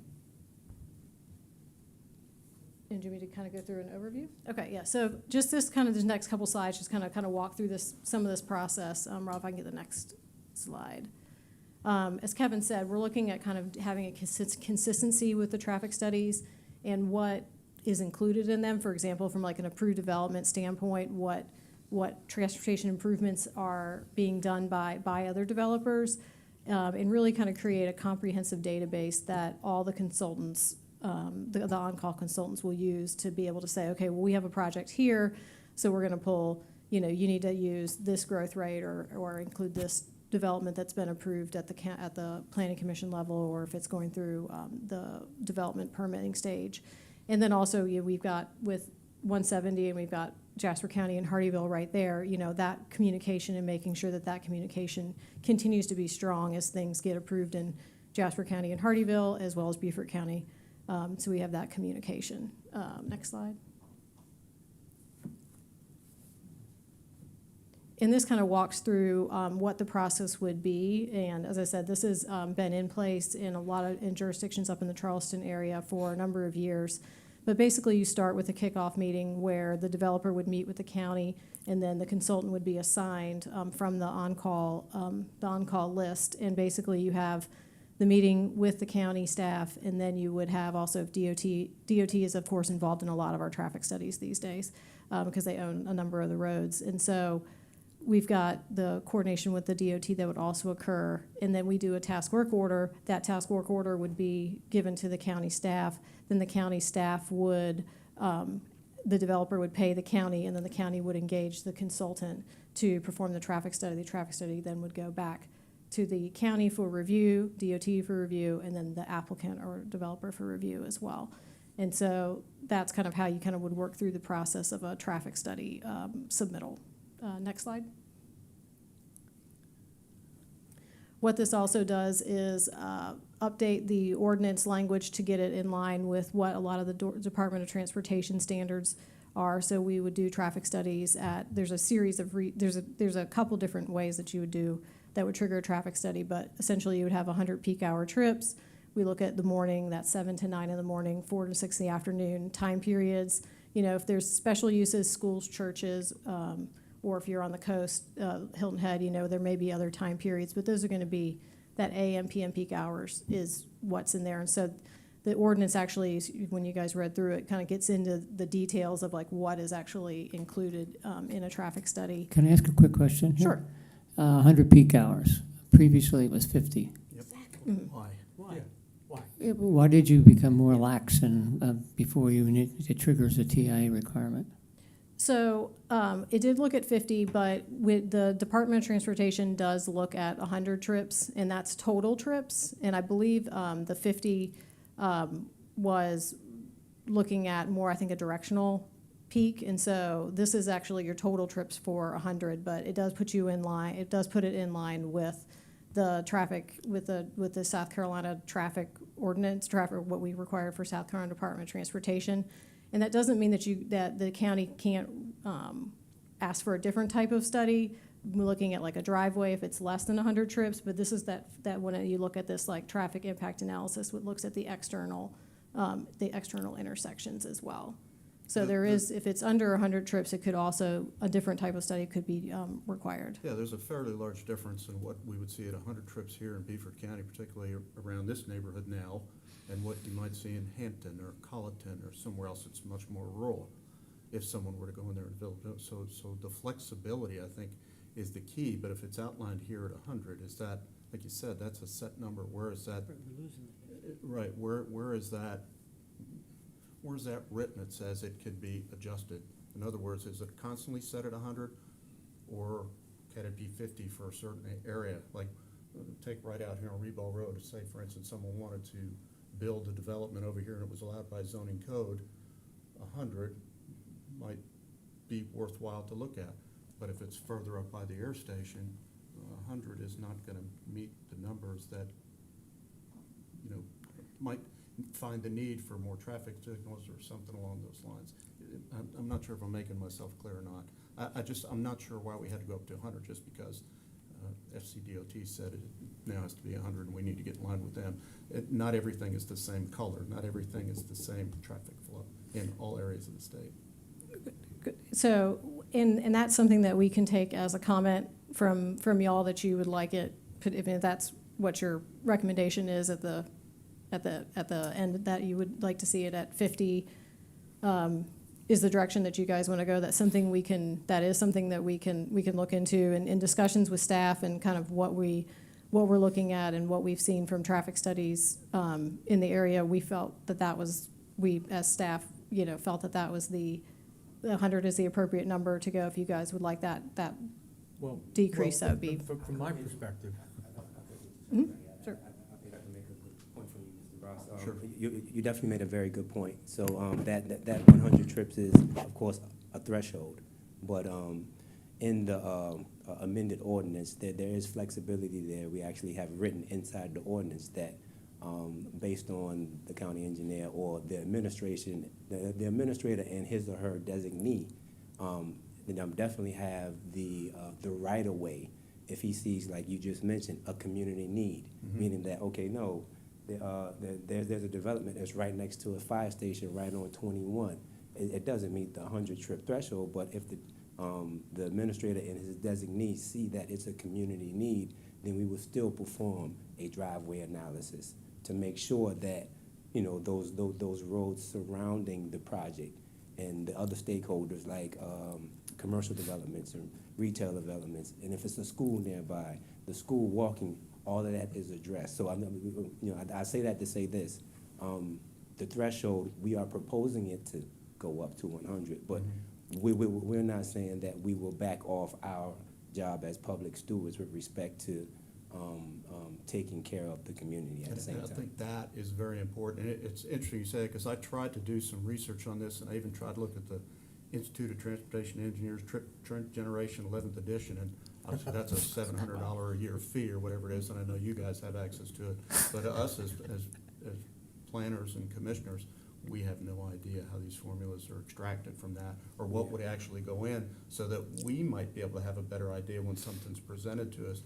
And do you want me to kind of go through an overview? Okay, yeah, so just this next couple slides, just kind of walk through some of this process. Rob, if I can get the next slide. As Kevin said, we're looking at kind of having a consistency with the traffic studies and what is included in them. For example, from like an approved development standpoint, what transportation improvements are being done by other developers, and really kind of create a comprehensive database that all the consultants, the on-call consultants will use to be able to say, okay, well, we have a project here, so we're going to pull, you need to use this growth rate or include this development that's been approved at the planning commission level, or if it's going through the development permitting stage. And then also we've got with 170 and we've got Jasper County and Hardeeville right there, that communication and making sure that communication continues to be strong as things get approved in Jasper County and Hardeeville as well as Beaufort County. So we have that communication. Next slide. And this kind of walks through what the process would be. And as I said, this has been in place in a lot of jurisdictions up in the Charleston area for a number of years. But basically, you start with a kickoff meeting where the developer would meet with the county, and then the consultant would be assigned from the on-call list. And basically, you have the meeting with the county staff, and then you would have also DOT is, of course, involved in a lot of our traffic studies these days because they own a number of the roads. And so we've got the coordination with the DOT that would also occur, and then we do a task work order. That task work order would be given to the county staff. Then the county staff would, the developer would pay the county, and then the county would engage the consultant to perform the traffic study. The traffic study then would go back to the county for review, DOT for review, and then the applicant or developer for review as well. And so that's kind of how you kind of would work through the process of a traffic study submittal. Next slide. What this also does is update the ordinance language to get it in line with what a lot of the Department of Transportation standards are. So we would do traffic studies there's a series of, there's a couple different ways that you would do that would trigger a traffic study, but essentially you would have 100 peak hour trips. We look at the morning, that's 7 to 9 in the morning, 4 to 6 in the afternoon, time periods. If there's special uses, schools, churches, or if you're on the coast, Hilton Head, there may be other time periods, but those are going to be that AM, PM peak hours is what's in there. And so the ordinance actually, when you guys read through it, kind of gets into the details of like what is actually included in a traffic study. Can I ask a quick question? Sure. 100 peak hours. Previously, it was 50. Yep. Mhm. Why? Yeah, why? Why did you become more lax before it triggers a TIA requirement? So it did look at 50, but with the Department of Transportation does look at 100 trips, and that's total trips. And I believe the 50 was looking at more, I think, a directional peak. And so this is actually your total trips for 100, but it does put you in line. It does put it in line with the traffic, with the South Carolina traffic ordinance, what we require for South Carolina Department of Transportation. And that doesn't mean that the county can't ask for a different type of study. We're looking at like a driveway if it's less than 100 trips, but this is that when you look at this like traffic impact analysis, it looks at the external intersections as well. So there is, if it's under 100 trips, it could also, a different type of study could be required. Yeah, there's a fairly large difference in what we would see at 100 trips here in Beaufort County, particularly around this neighborhood now, and what you might see in Hampton or Colleton or somewhere else that's much more rural, if someone were to go in there and build. So the flexibility, I think, is the key, but if it's outlined here at 100, is that, like you said, that's a set number. Where is that? Right, where is that? Where's that written? It says it could be adjusted. In other words, is it constantly set at 100, or can it be 50 for a certain area? Like, take right out here on Rebel Road. Say, for instance, someone wanted to build a development over here and it was allowed by zoning code, 100 might be worthwhile to look at. But if it's further up by the air station, 100 is not going to meet the numbers that, might find the need for more traffic signals or something along those lines. I'm not sure if I'm making myself clear or not. I'm not sure why we had to go up to 100 just because FCDOT said it now has to be 100 and we need to get in line with them. Not everything is the same color. Not everything is the same traffic flow in all areas of the state. So, and that's something that we can take as a comment from y'all that you would like it, if that's what your recommendation is at the end, that you would like to see it at 50, is the direction that you guys want to go. That's something that is something that we can look into, and in discussions with staff and kind of what we're looking at and what we've seen from traffic studies in the area. We felt we as staff, felt that was the 100 is the appropriate number to go. If you guys would like that Well, decrease, that would be. From my perspective, Mhm, sure. I think I can make a good point from you, Mr. Ross. Sure. You definitely made a very good point. So that 100 trips is, of course, a threshold. But in the amended ordinance, there is flexibility there. We actually have written inside the ordinance that based on the county engineer or the administration, the administrator and his or her designee, then definitely have the right of way if he sees, like you just mentioned, a community need, meaning that, okay, no, there's a development that's right next to a fire station right on 21. It doesn't meet the 100 trip threshold, but if the administrator and his designee see that it's a community need, then we will still perform a driveway analysis to make sure that, those roads surrounding the project and the other stakeholders like commercial developments and retail developments, and if it's a school nearby, the school walking, all of that is addressed. So I say that to say this: the threshold, we are proposing it to go up to 100, but we're not saying that we will back off our job as public stewards with respect to taking care of the community at the same time. I think that is very important. And it's interesting you say it, because I tried to do some research on this, and I even tried to look at the Institute of Transportation Engineers Trent Generation 11th edition, and obviously that's a $700 a year fee or whatever it is, and I know you guys have access to it. But us as planners and commissioners, we have no idea how these formulas are extracted from that, or what would actually go in, so that we might be able to have a better idea when something's presented to us.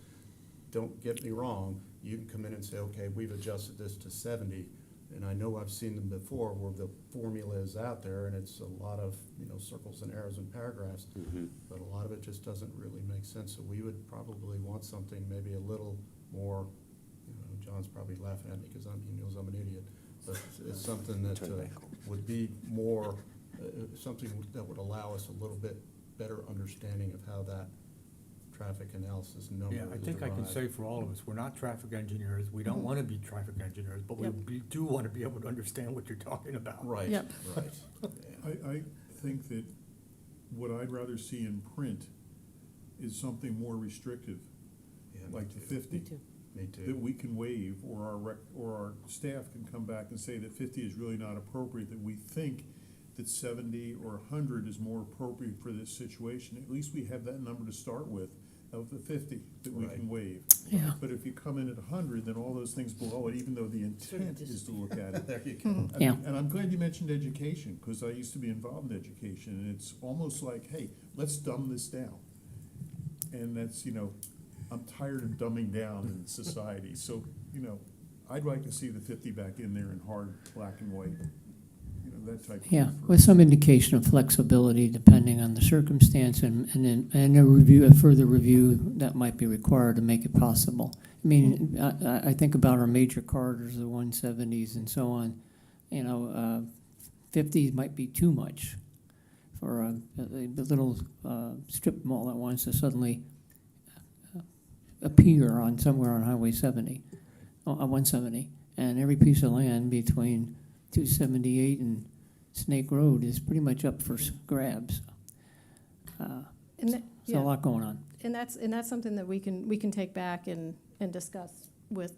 Don't get me wrong, you can come in and say, okay, we've adjusted this to 70, and I know I've seen them before where the formula is out there and it's a lot of, circles and arrows and paragraphs, but a lot of it just doesn't really make sense. So we would probably want something maybe a little more, John's probably laughing at me because he knows I'm an idiot, but it's something that would be more, something that would allow us a little bit better understanding of how that traffic analysis number is I think I can derived. say for all of us, we're not traffic engineers, we don't want to be traffic engineers, but Yep. we do want to be able to understand what you're talking about. Right, Yep. right. I think that what I'd rather see in print is something more restrictive, Yeah, me like the too. 50. Me too. Me That too. we can waive, or our staff can come back and say that 50 is really not appropriate, that we think that 70 or 100 is more appropriate for this situation. At least we have that number to start with, of the 50 that we Right. can waive. Yeah. But if you come in at 100, then all those things below it, even though the intent is to look at it. There you go. Yeah. And I'm glad you mentioned education, because I used to be involved in education, and it's almost like, hey, let's dumb this down. And that's, I'm tired of dumbing down in society, so, I'd like to see the 50 back in there in hard black and white, that type of. Yeah, with some indication of flexibility depending on the circumstance and a further review that might be required to make it possible. I mean, I think about our major corridors, the 170s and so on, 50 might be too much for a little strip mall that wants to suddenly appear somewhere on Highway 170. And every piece of land between 278 and Snake Road is pretty much up for grabs. And There's a lot going on. And that's something that we can take back and discuss with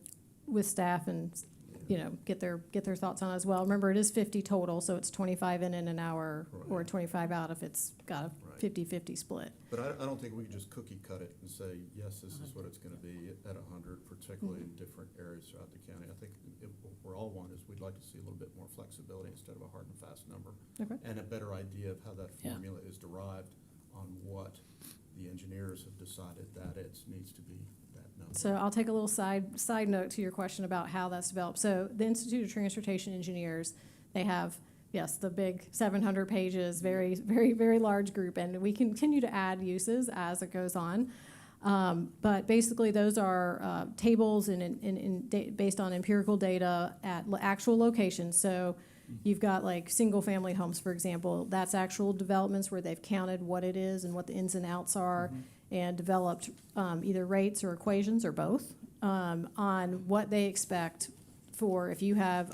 staff and, get their thoughts on as well. Remember, it is 50 total, so it's 25 in an hour or Right. 25 out if it's got a Right. 50-50 split. But I don't think we can just cookie cut it and say, yes, this is what it's gonna be at 100, particularly in different areas throughout the county. I think what we're all want is we'd like to see a little bit more flexibility instead of a hard and fast number. Okay. And a better idea of how that Yeah. formula is derived on what the engineers have decided that it needs to be that number. So I'll take a little side note to your question about how that's developed. So the Institute of Transportation Engineers, they have, yes, the big 700 pages, very, very, very large group, and we continue to add uses as it goes on. But basically, those are tables based on empirical data at actual locations. So you've got like single-family homes, for example. That's actual developments where they've counted what it is and what the ins and outs are, and developed either rates or equations or both on what they expect for if you have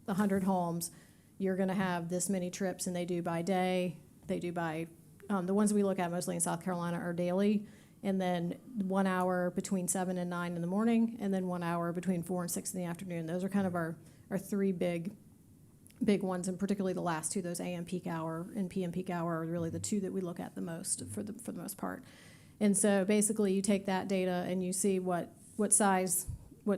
100 homes, you're going to have this many trips, and they do by day. They do by the ones we look at mostly in South Carolina are daily, and then 1 hour between 7 and 9 in the morning, and then 1 hour between 4 and 6 in the afternoon. Those are kind of our three big ones, and particularly the last two, those AM peak hour and PM peak hour, are really the two that we look at the most for the most part. And so basically, you take that data and you see what size.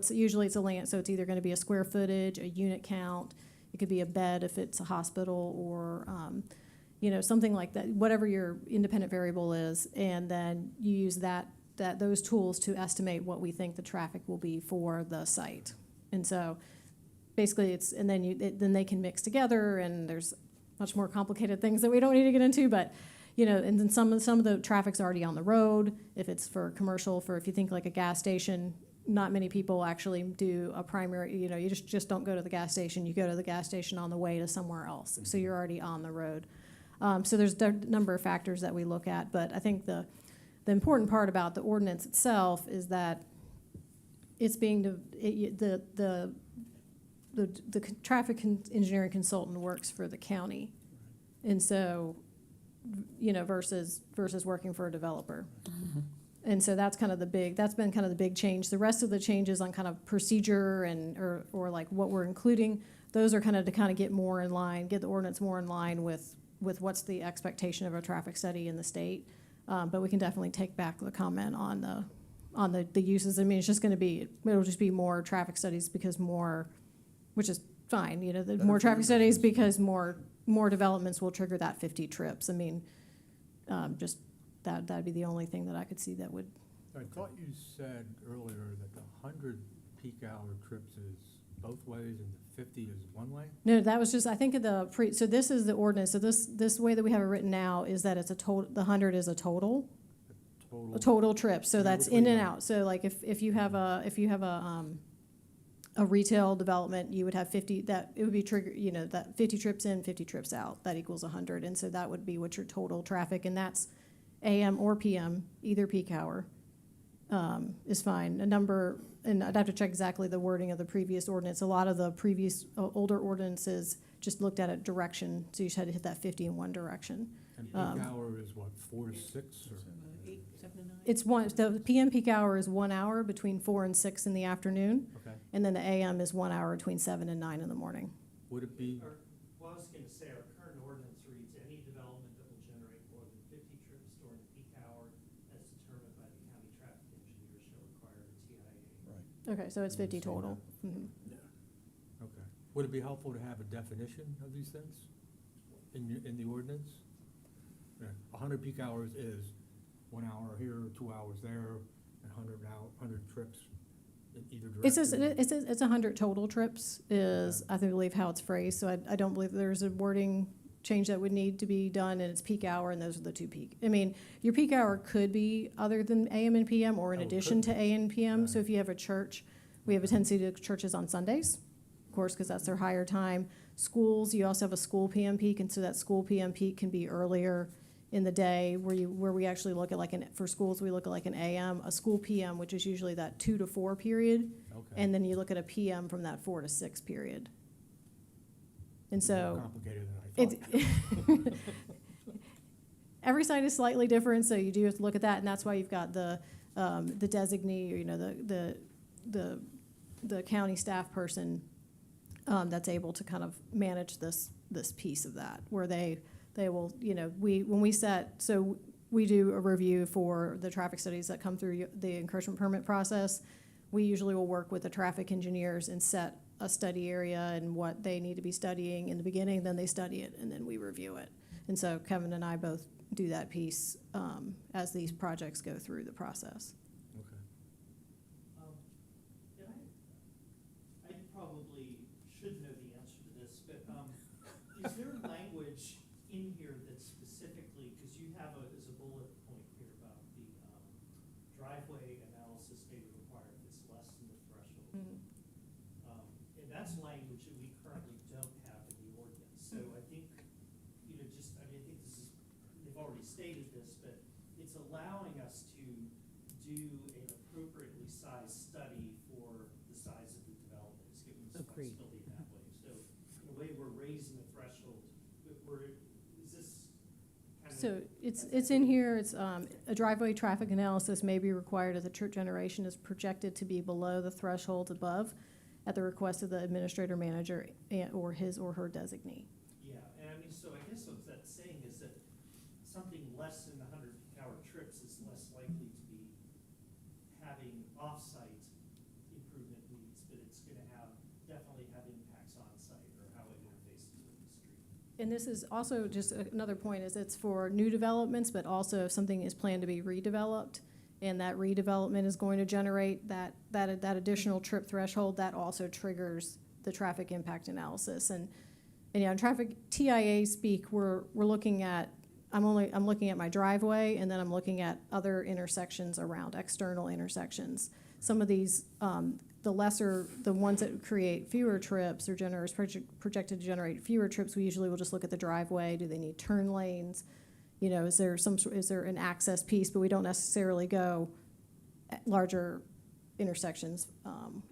Usually it's a land, so it's either going to be a square footage, a unit count. It could be a bed if it's a hospital, or something like that, whatever your independent variable is, and then you use those tools to estimate what we think the traffic will be for the site. And so basically then they can mix together, and there's much more complicated things that we don't need to get into, but and then some of the traffic's already on the road. If it's for commercial, if you think like a gas station, not many people actually do a primary, you just don't go to the gas station. You go to the gas station on the way to somewhere else. So you're already on the road. So there's a number of factors that we look at, but I think the important part about the ordinance itself is that it's being, the traffic engineering consultant works for the county. And so, versus working for a developer. And so that's been kind of the big change. The rest of the changes on kind of procedure or like what we're including, those are to get more in line, get the ordinance more in line with what's the expectation of a traffic study in the state. But we can definitely take back the comment on the uses. I mean, it'll just be more traffic studies which is fine, more traffic studies because more developments will trigger that 50 trips. I mean, that'd be the only thing that I could see that would. I thought you said earlier that the 100 peak hour trips is both ways and the 50 is one way? No, that was just, I think so this is the ordinance. So this way that we have it written now is that it's the 100 is a total trip. So that's in and out. So like if you have a retail development, you would have 50, that it would be trigger, that 50 trips in, 50 trips out, that equals 100. And so that would be what your total traffic, and that's AM or PM, either peak hour, is fine. And I'd have to check exactly the wording of the previous ordinance. A lot of the previous older ordinances just looked at a direction, so you just had to hit that 50 in one direction. And peak hour is what, 4 to 6 or? 8, 7 to 9? The PM peak hour is 1 hour between 4 and 6 in the afternoon. Okay. And then the AM is 1 hour between 7 and 9 in the morning. Would it be? Well, I was going to say, our current ordinance reads, any development that will generate more than 50 trips during the peak hour, as determined by the county traffic engineer, shall require a TIA. Right. Okay, so it's 50 total. Mhm. Okay. Would it be helpful to have a definition of these things in the ordinance? 100 peak hours is 1 hour here, 2 hours there, and 100 trips in either direction. It's 100 total trips is, I believe, how it's phrased. So I don't believe there's a wording change that would need to be done, and it's peak hour, and those are the two peak. I mean, your peak hour could be other than AM and PM or in addition to AM and PM. So if you have a church, we have a tendency to do churches on Sundays, of course, because that's their higher time. Schools, you also have a school PM peak, and so that school PM peak can be earlier in the day where we actually look at for schools, we look at like an AM, a school PM, which is usually that 2 to 4 period. Okay. And then you look at a PM from that 4 to 6 period. And so. More complicated than I thought. Every site is slightly different, so you do have to look at that, and that's why you've got the designee, or the county staff person that's able to kind of manage this piece of that, where they will, we do a review for the traffic studies that come through the encroachment permit process. We usually will work with the traffic engineers and set a study area and what they need to be studying in the beginning, then they study it, and then we review it. And so Kevin and I both do that piece as these projects go through the process. Okay. I probably should know the answer to this, but is there language in here that specifically, because you have as a bullet point here about the analysis may be required if it's less than the threshold. And that's language that we currently don't have in the ordinance. So I think, I think this is, they've already stated this, but it's allowing us to do an appropriately sized study for the size of the development. It's giving us Agreed. flexibility in that way. So in a way, we're raising the threshold. Is this kind of? So it's in here, it's, a driveway traffic analysis may be required if the trip generation is projected to be below the threshold above at the request of the administrator manager or his or her designee. Yeah, and I mean, so I guess what that's saying is that something less than 100 peak hour trips is less likely to be having off-site improvement needs, but it's gonna definitely have impacts on-site or how it interfaces with the street. And this is also just another point, is it's for new developments, but also if something is planned to be redeveloped, and that redevelopment is going to generate that additional trip threshold, that also triggers the traffic impact analysis. And yeah, in traffic TIA speak, we're looking at, I'm looking at my driveway, and then I'm looking at other intersections around, external intersections. Some of these, the ones that create fewer trips or projected to generate fewer trips, we usually will just look at the driveway. Do they need turn lanes? Is there an access piece? But we don't necessarily go at larger intersections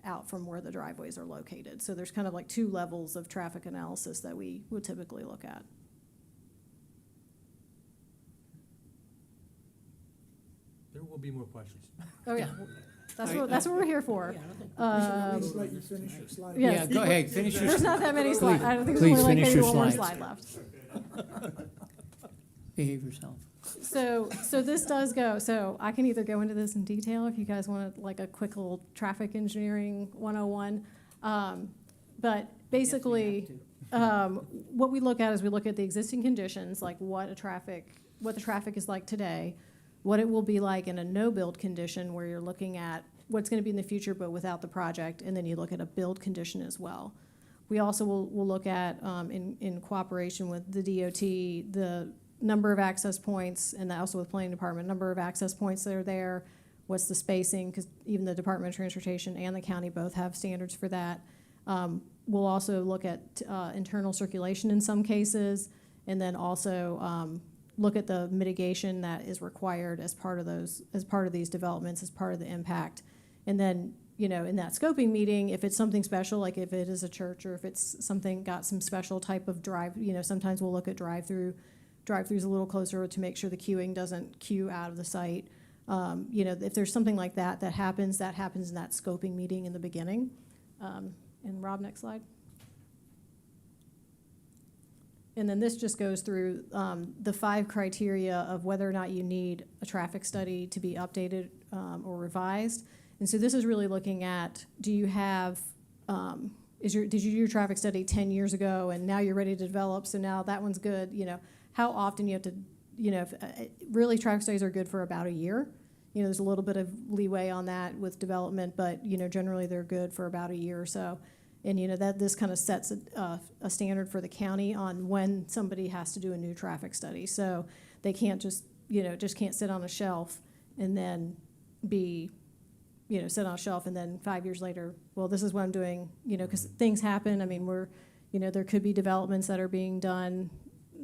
out from where the driveways are located. So there's kind of like two levels of traffic analysis that we would typically look at. There will be more questions. Oh, yeah. That's what we're here for. We should at least let you finish your slide. Yes. Yeah, go ahead, finish your. There's not that many slides. I don't think Please there's only like finish maybe your one more slides. slide left. Behave yourself. So this does go, so I can either go into this in detail if you guys want like a quick little traffic engineering 101. But basically, what we look at is we look at the existing conditions, like what the traffic is like today, what it will be like in a no-build condition where you're looking at what's going to be in the future but without the project, and then you look at a build condition as well. We also will look at, in cooperation with the DOT, the number of access points, and also with planning department, number of access points that are there, what's the spacing, because even the Department of Transportation and the county both have standards for that. We'll also look at internal circulation in some cases, and then also look at the mitigation that is required as part of these developments, as part of the impact. And then, in that scoping meeting, if it's something special, like if it is a church or if it's something got some special type of drive, sometimes we'll look at drive-throughs a little closer to make sure the queuing doesn't queue out of the site. If there's something like that happens in that scoping meeting in the beginning. And Rob, next slide. And then this just goes through the 5 criteria of whether or not you need a traffic study to be updated or revised. And so this is really looking at, do you have, did you do your traffic study 10 years ago and now you're ready to develop, so now that one's good, how often you have to, really traffic studies are good for about a year. There's a little bit of leeway on that with development, but, generally they're good for about a year or so. And, that this kind of sets a standard for the county on when somebody has to do a new traffic study. So they can't just can't sit on a shelf and then be, sit on a shelf and then 5 years later, well, this is what I'm doing, because things happen. I mean, there could be developments that are being done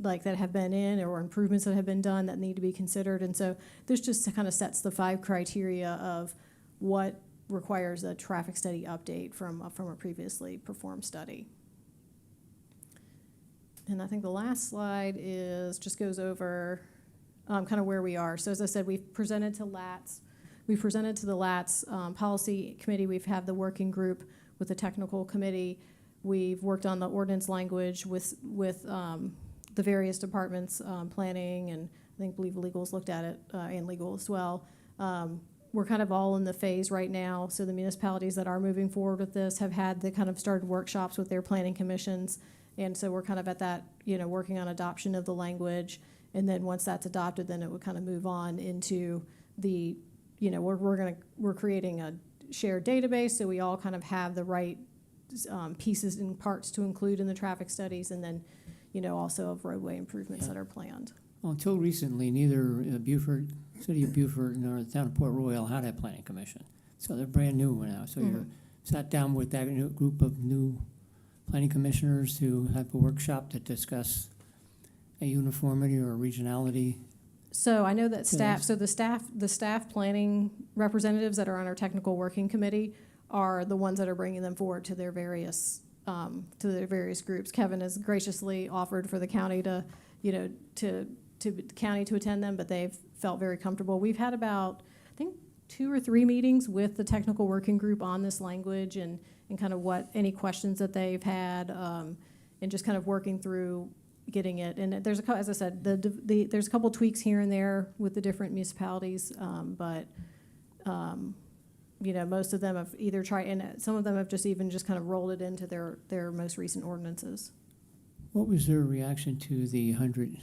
like that have been in, or improvements that have been done that need to be considered. And so this just kind of sets the 5 criteria of what requires a traffic study update from a previously performed study. And I think the last slide just goes over kind of where we are. So as I said, we've presented to LATS. We've presented to the LATS policy committee. We've had the working group with the technical committee. We've worked on the ordinance language with the various departments, planning, and I believe legal's looked at it, and legal as well. We're kind of all in the phase right now. So the municipalities that are moving forward with this have had the kind of started workshops with their planning commissions. And so we're kind of at that, working on adoption of the language. And then once that's adopted, then it would kind of move on into the, we're creating a shared database. So we all kind of have the right pieces and parts to include in the traffic studies. And then, also of roadway improvements that are planned. Well, until recently, neither Beaufort, City of Beaufort nor the town of Port Royal had a planning commission. So they're brand new now. So you're sat down with that new group of new planning commissioners to have a workshop to discuss a uniformity or a regionality. So I know that staff, Yes. so the staff planning representatives that are on our technical working committee are the ones that are bringing them forward to their various groups. Kevin has graciously offered for the county to county to attend them, but they've felt very comfortable. We've had about, I think, 2 or 3 meetings with the technical working group on this language and kind of what, any questions that they've had, and just kind of working through getting it. And there's as I said, there's a couple tweaks here and there with the different municipalities, but most of them have either tried, and some of them have just kind of rolled it into their most recent ordinances. What was their reaction to the 100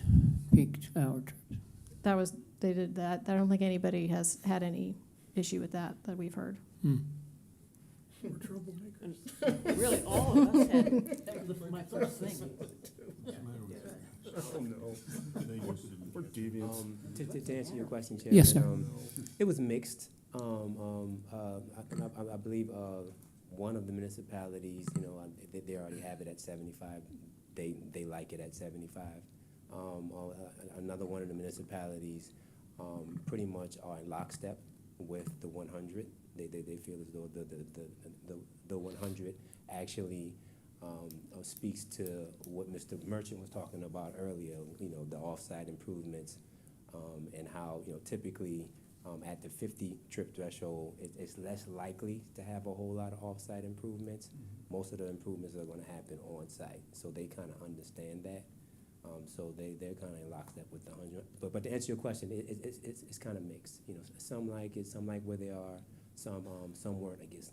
peak hour trips? They did that. I don't think anybody has had any issue with that we've heard. We're troublemakers. Really, all of us had, that was my first thing. Oh, no. We're deviants. To answer your question, Chair. Yes, sir. It was mixed. I believe one of the municipalities, they already have it at 75. They like it at 75. Another one of the municipalities pretty much are in lockstep with the 100. They feel as though the 100 actually speaks to what Mr. Merchant was talking about earlier. The off-site improvements and how typically at the 50 trip threshold, it's less likely to have a whole lot of off-site improvements. Most of the improvements are going to happen on-site, so they kind of understand that. So they're kind of in lockstep with the 100. But to answer your question, it's kind of mixed. Some like it, some like where they are, some weren't against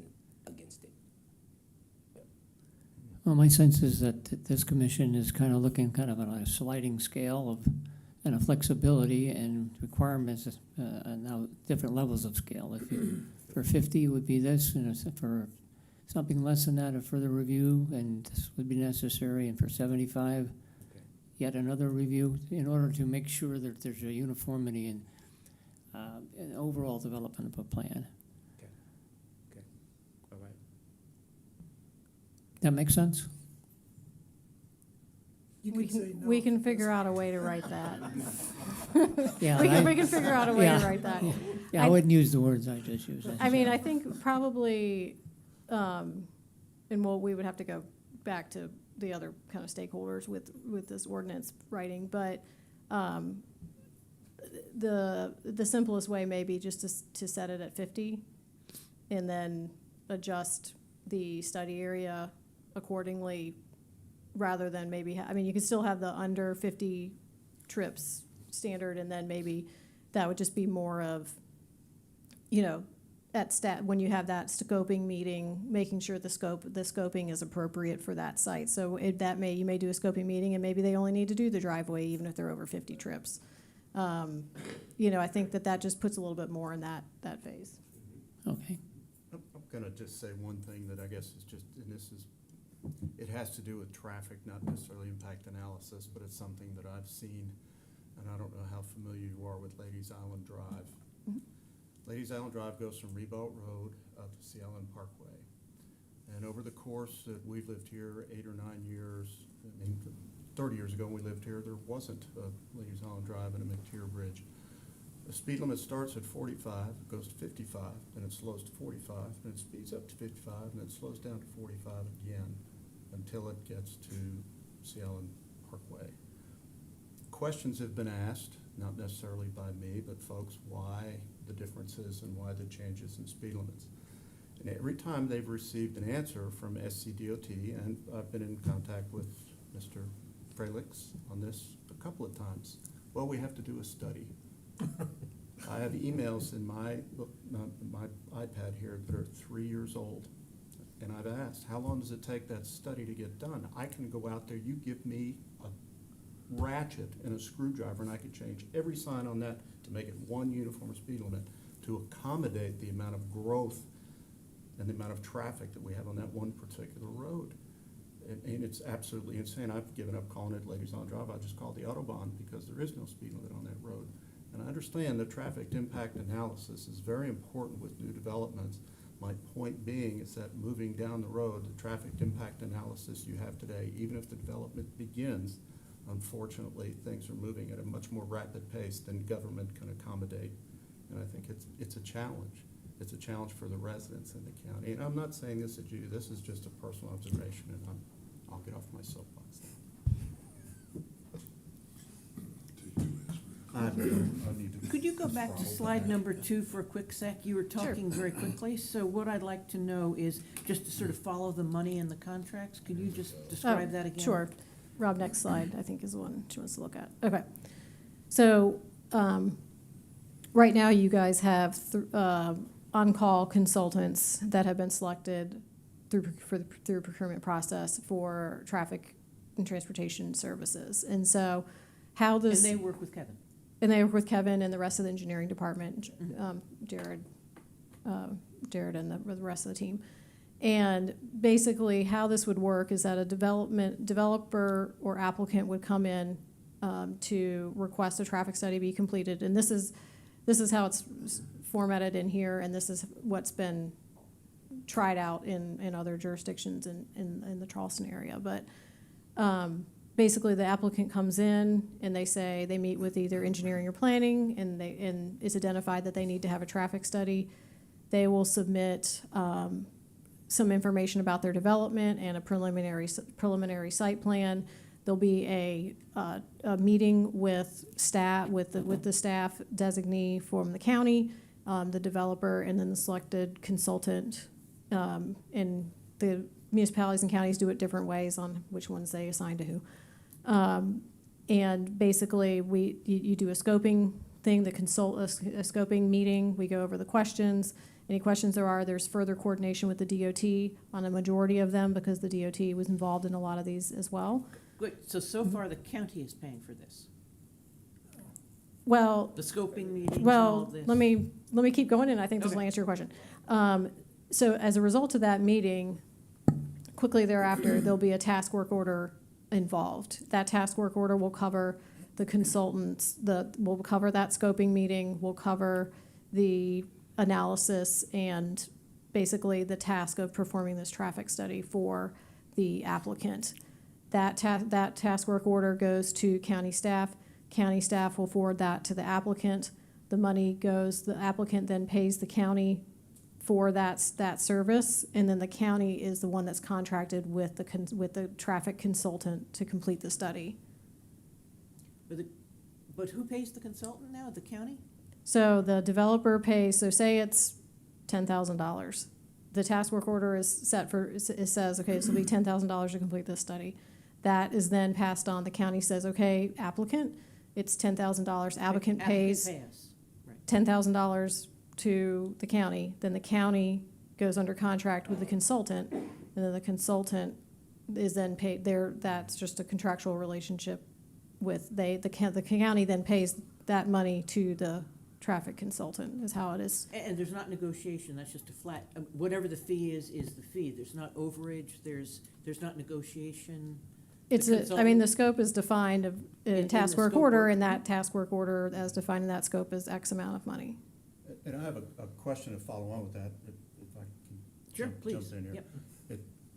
it. Yeah. Well, my sense is that this commission is kind of looking kind of on a sliding scale and a flexibility and requirements, and now different levels of scale. For 50 it would be this, and for something less than that, a further review, and this would be necessary, and for 75, yet another review in order to make sure that there's a uniformity in overall development of a plan. Okay. All right. That makes sense? We can figure out a way to write that. Yeah, we can figure out a way to write that. Yeah, I wouldn't use the words I just used. I mean, I think probably, and we would have to go back to the other kind of stakeholders with this ordinance writing, but the simplest way may be just to set it at 50 and then adjust the study area accordingly, rather than maybe, you could still have the under 50 trips standard, and then maybe that would just be more of, when you have that scoping meeting, making sure the scoping is appropriate for that site. So you may do a scoping meeting, and maybe they only need to do the driveway even if they're over 50 trips. I think that just puts a little bit more in that phase. Okay. I'm gonna just say one thing that I guess is just, and it has to do with traffic, not necessarily impact analysis, but it's something that I've seen, and I don't know how familiar you are with Ladies Island Drive. Mhm. Ladies Island Drive goes from Ribault Road up to Sea Island Parkway. And over the course that we've lived here 8 or 9 years, 30 years ago when we lived here, there wasn't a Ladies Island Drive and a McTier Bridge. The speed limit starts at 45, it goes to 55, then it slows to 45, then it speeds up to 55, and then it slows down to 45 again until it gets to Sea Island Parkway. Questions have been asked, not necessarily by me, but folks, why the differences and why the changes in speed limits. And every time they've received an answer from SCDOT, and I've been in contact with Mr. Fralix on this a couple of times, well, we have to do a study. I have emails in my iPad here that are 3 years old, and I've asked, how long does it take that study to get done? I can go out there, you give me a ratchet and a screwdriver, and I could change every sign on that to make it one uniform speed limit to accommodate the amount of growth and the amount of traffic that we have on that one particular road. and it's absolutely insane. I've given up calling it Ladies on Drive. I just call it the Autobahn because there is no speed limit on that road. And I understand the traffic impact analysis is very important with new developments. My point being is that moving down the road, the traffic impact analysis you have today, even if the development begins, unfortunately, things are moving at a much more rapid pace than government can accommodate. And I think it's a challenge. It's a challenge for the residents in the county. And I'm not saying this is you, this is just a personal observation, and I'll get off my soapbox now. I need to- Could you go back to slide number 2 for a quick sec? You were talking very quickly, so what I'd like to know is, just to sort of follow the money in the contracts, could you just describe that again? Sure. Rob, next slide, I think is the one she wants to look at. Okay. So, right now you guys have on-call consultants that have been selected through procurement process for traffic and transportation services. And so how this. And they work with Kevin? And they work with Kevin and the rest of the engineering department, Jared and the rest of the team. And basically how this would work is that a developer or applicant would come in to request a traffic study be completed. And this is how it's formatted in here, and this is what's been tried out in other jurisdictions in the Charleston area. But basically the applicant comes in and they meet with either engineering or planning, and it's identified that they need to have a traffic study. They will submit some information about their development and a preliminary site plan. There'll be a meeting with staff, with the staff designee from the county, the developer, and then the selected consultant. And the municipalities and counties do it different ways on which ones they assign to who. And basically, you do a scoping thing, a scoping meeting. We go over the questions. Any questions there's further coordination with the DOT on a majority of them because the DOT was involved in a lot of these as well. Good, so far the county is paying for this? Well, The scoping meetings and all of this? let me keep going, and I think this will Okay. answer your question. So as a result of that meeting, quickly thereafter, there'll be a task work order involved. That task work order will cover the consultants, will cover that scoping meeting, will cover the analysis and basically the task of performing this traffic study for the applicant. That task work order goes to county staff. County staff will forward that to the applicant. The applicant then pays the county for that service, and then the county is the one that's contracted with the traffic consultant to complete the study. But who pays the consultant now, the county? So the developer pays, so say it's $10,000. The task work order is set for, it says, okay, this will be $10,000 to complete this study. That is then passed on. The county says, okay, applicant, it's $10,000. Applicant pays $10,000 to the county. Then the county goes under contract with the consultant, and then the consultant is then paid. That's just a contractual relationship with the county then pays that money to the traffic consultant is how it is. And there's not negotiation, that's just a flat, whatever the fee is the fee. There's not overage, there's not negotiation. The scope is defined in task work order, and that Mhm. task work order as defined in that scope is X amount of money. And I have a question to follow on with that, if I can Sure, jump please. in here. Yep.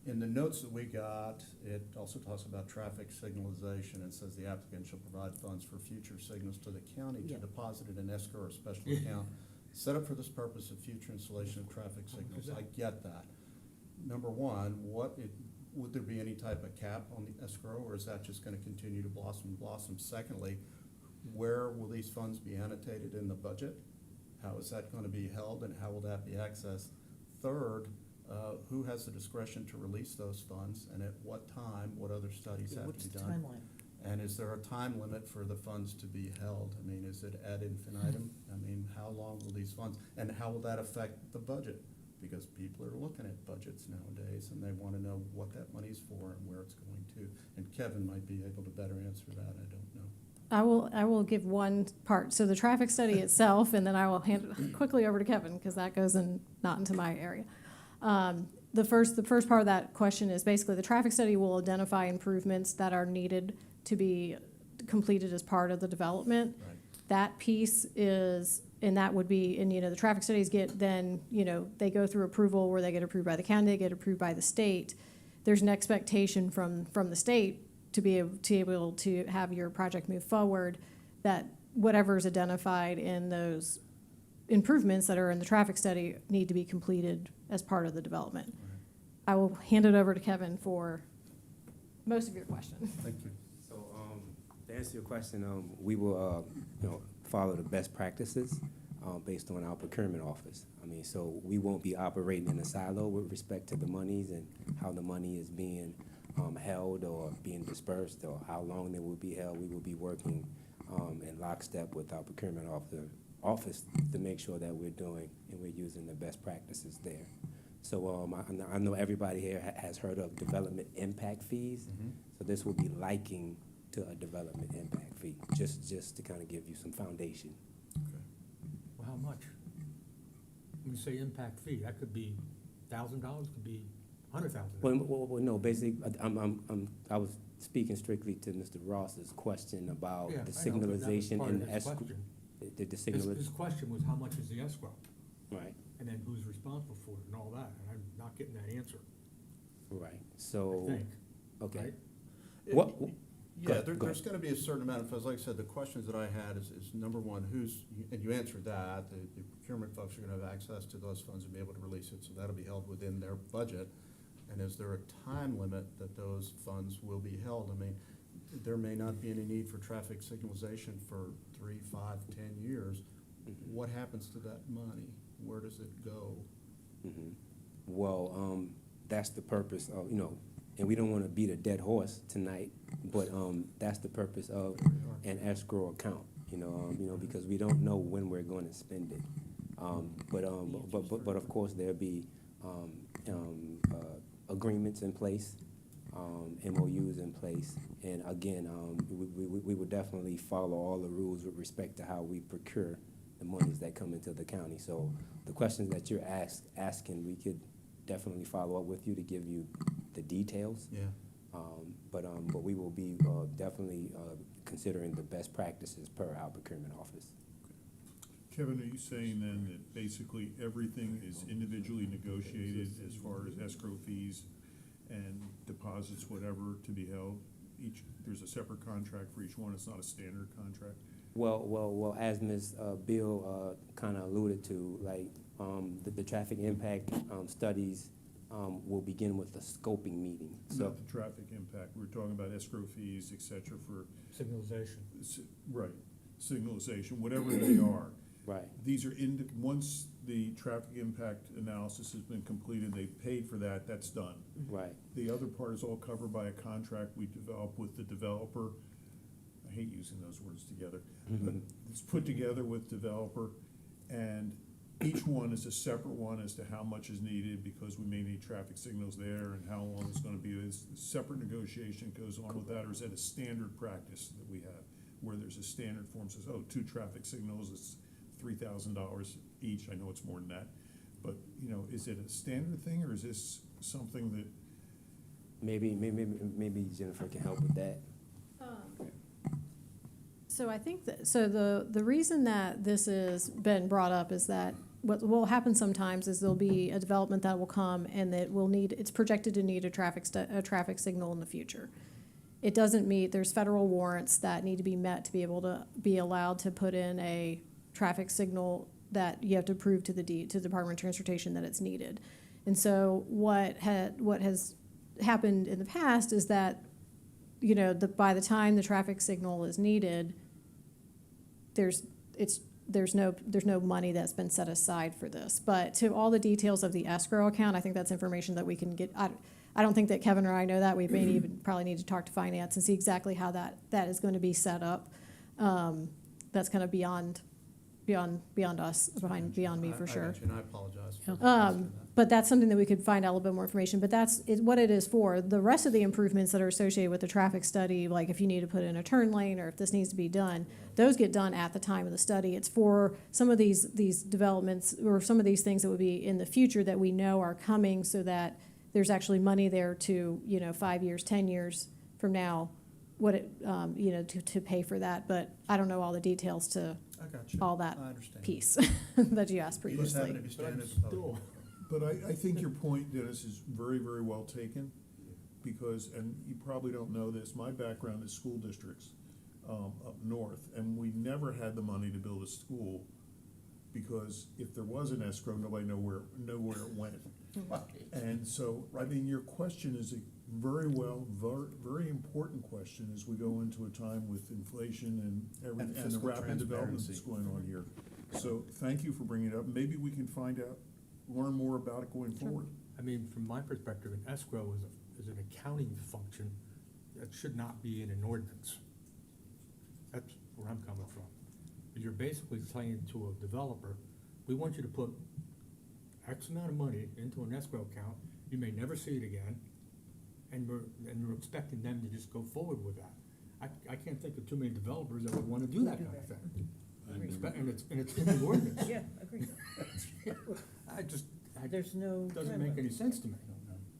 In the notes that we got, it also talks about traffic signalization. It says the applicant shall provide funds for future signals to the county to Yep. deposit in escrow or special account set up for this purpose of future installation of traffic signals. I get that. Number one, would there be any type of cap on the escrow, or is that just gonna continue to blossom? Secondly, where will these funds be annotated in the budget? How is that gonna be held, and how will that be accessed? Third, who has the discretion to release those funds, and at what time, what other studies have What's to be the done? timeline? And is there a time limit for the funds to be held? I mean, is it ad infinitum? I mean, how long will these funds, and how will that affect the budget? Because people are looking at budgets nowadays, and they wanna know what that money's for and where it's going to. And Kevin might be able to better answer that, I don't know. I will give one part. So the traffic study itself, and then I will hand it quickly over to Kevin because that goes not into my area. the first part of that question is basically the traffic study will identify improvements that are needed to be completed as part of the development. Right. That piece is, and that would be, and, the traffic studies get then, they go through approval where they get approved by the county, they get approved by the state. There's an expectation from the state to be able to have your project move forward, that whatever's identified in those improvements that are in the traffic study need to be completed as part of the development. I will hand it over to Kevin for most of your question. Thank you. So, to answer your question, we will, follow the best practices, based on our procurement office. I mean, so we won't be operating in a silo with respect to the monies and how the money is being, held or being dispersed or how long they will be held. We will be working, in lockstep with our procurement office to make sure that we're doing and we're using the best practices there. So I know everybody here has heard of development impact fees. So this will be liking to a development impact fee, just to kind of give you some foundation. Okay. Well, how much? When you say impact fee, that could be $1,000, could be $100,000. Well, no, basically, I was speaking strictly to Mr. Ross's question about Yeah, the I know, but that was signalization part and of the his escrow. question. The His question was, how much is the escrow? right, And then who's responsible for it and all that, and I'm not getting that answer, right, I so, think. okay. right? What, Yeah, go there's ahead. gonna be a certain amount, because like I said, the questions that I had is number one, and you answered that, the procurement folks are gonna have access to those funds and be able to release it, so that'll be held within their budget. And is there a time limit that those funds will be held? I mean, there may not be any need for traffic signalization for 3, 5, 10 years. What happens to that money? Where does it go? Mhm. Well, that's the purpose of, and we don't want to beat a dead horse tonight, but that's the purpose of an escrow account, because we don't know when we're going to spend it. But of course, there'll be agreements in place, MOUs in place, and again, we would definitely follow all the rules with respect to how we procure the monies that come into the county. So the questions that you're asking, we could definitely follow up with you to give you the details. Yeah. But we will be definitely considering the best practices per our procurement office. Kevin, are you saying then that basically everything is individually negotiated as far as escrow fees and deposits, whatever, to be held? There's a separate contract for each one, it's not a standard contract? Well, as Ms. Bill kind of alluded to, like, the traffic impact studies will begin with a scoping meeting. So, Not the traffic impact, we're talking about escrow fees, et cetera, for, Signalization. right, signalization, whatever they are. right, These are once the traffic impact analysis has been completed, they've paid for that, that's done. right. The other part is all covered by a contract we develop with the developer. I hate using those words together. But it's put together with developer, and each one is a separate one as to how much is needed, because we may need traffic signals there, and how long it's gonna be. It's a separate negotiation goes on with that, or is that a standard practice that we have, where there's a standard form says, 2 traffic signals, it's $3,000 each. I know it's more than that, but, is it a standard thing, or is this something that? Maybe Jennifer can help with that. So I think that, the reason that this has been brought up is that what will happen sometimes is there'll be a development that will come and that will need, it's projected to need a traffic signal in the future. It doesn't meet, there's federal warrants that need to be met to be able to be allowed to put in a traffic signal that you have to prove to the Department of Transportation that it's needed. And so what has happened in the past is that, by the time the traffic signal is needed, there's no money that's been set aside for this. But to all the details of the escrow account, I think that's information that we can get. I don't think that Kevin or I know that. We may even probably need to talk to finance and see exactly how that is going to be set up. That's kind of beyond us, beyond me for sure. I got you, and I apologize for Yeah. asking that. But that's something that we could find out a little bit more information, but that's what it is for. The rest of the improvements that are associated with the traffic study, like if you need to put in a turn lane or if this needs to be done, those get done at the time of the study. It's for some of these developments or some of these things that would be in the future that we know are coming, so that there's actually money there to, 5 years, 10 years from now, what it, to pay for that. But I don't know all the details to I got you. all that I understand. piece that you asked You just happen previously. to be standing. Still, But I think your point, Dennis, is very, very well taken, because, and you probably don't know this, my background is school districts up north, and we never had the money to build a school, because if there was an escrow, nobody knew where it went. And so, I mean, your question is a very important question as we go into a time with inflation and the fiscal rapid development that's transparency. going on here. So, thank you for bringing it up. Maybe we can learn more about it going forward. I mean, from my perspective, an escrow is an accounting function that should not be in an ordinance. That's where I'm coming from. You're basically saying to a developer, we want you to put X amount of money into an escrow account, you may never see it again, and we're expecting them to just go forward with that. I can't think of too many developers that would wanna do that kind of thing. And it's in the ordinance. Yeah, agreed. There's no. Doesn't make any sense to me.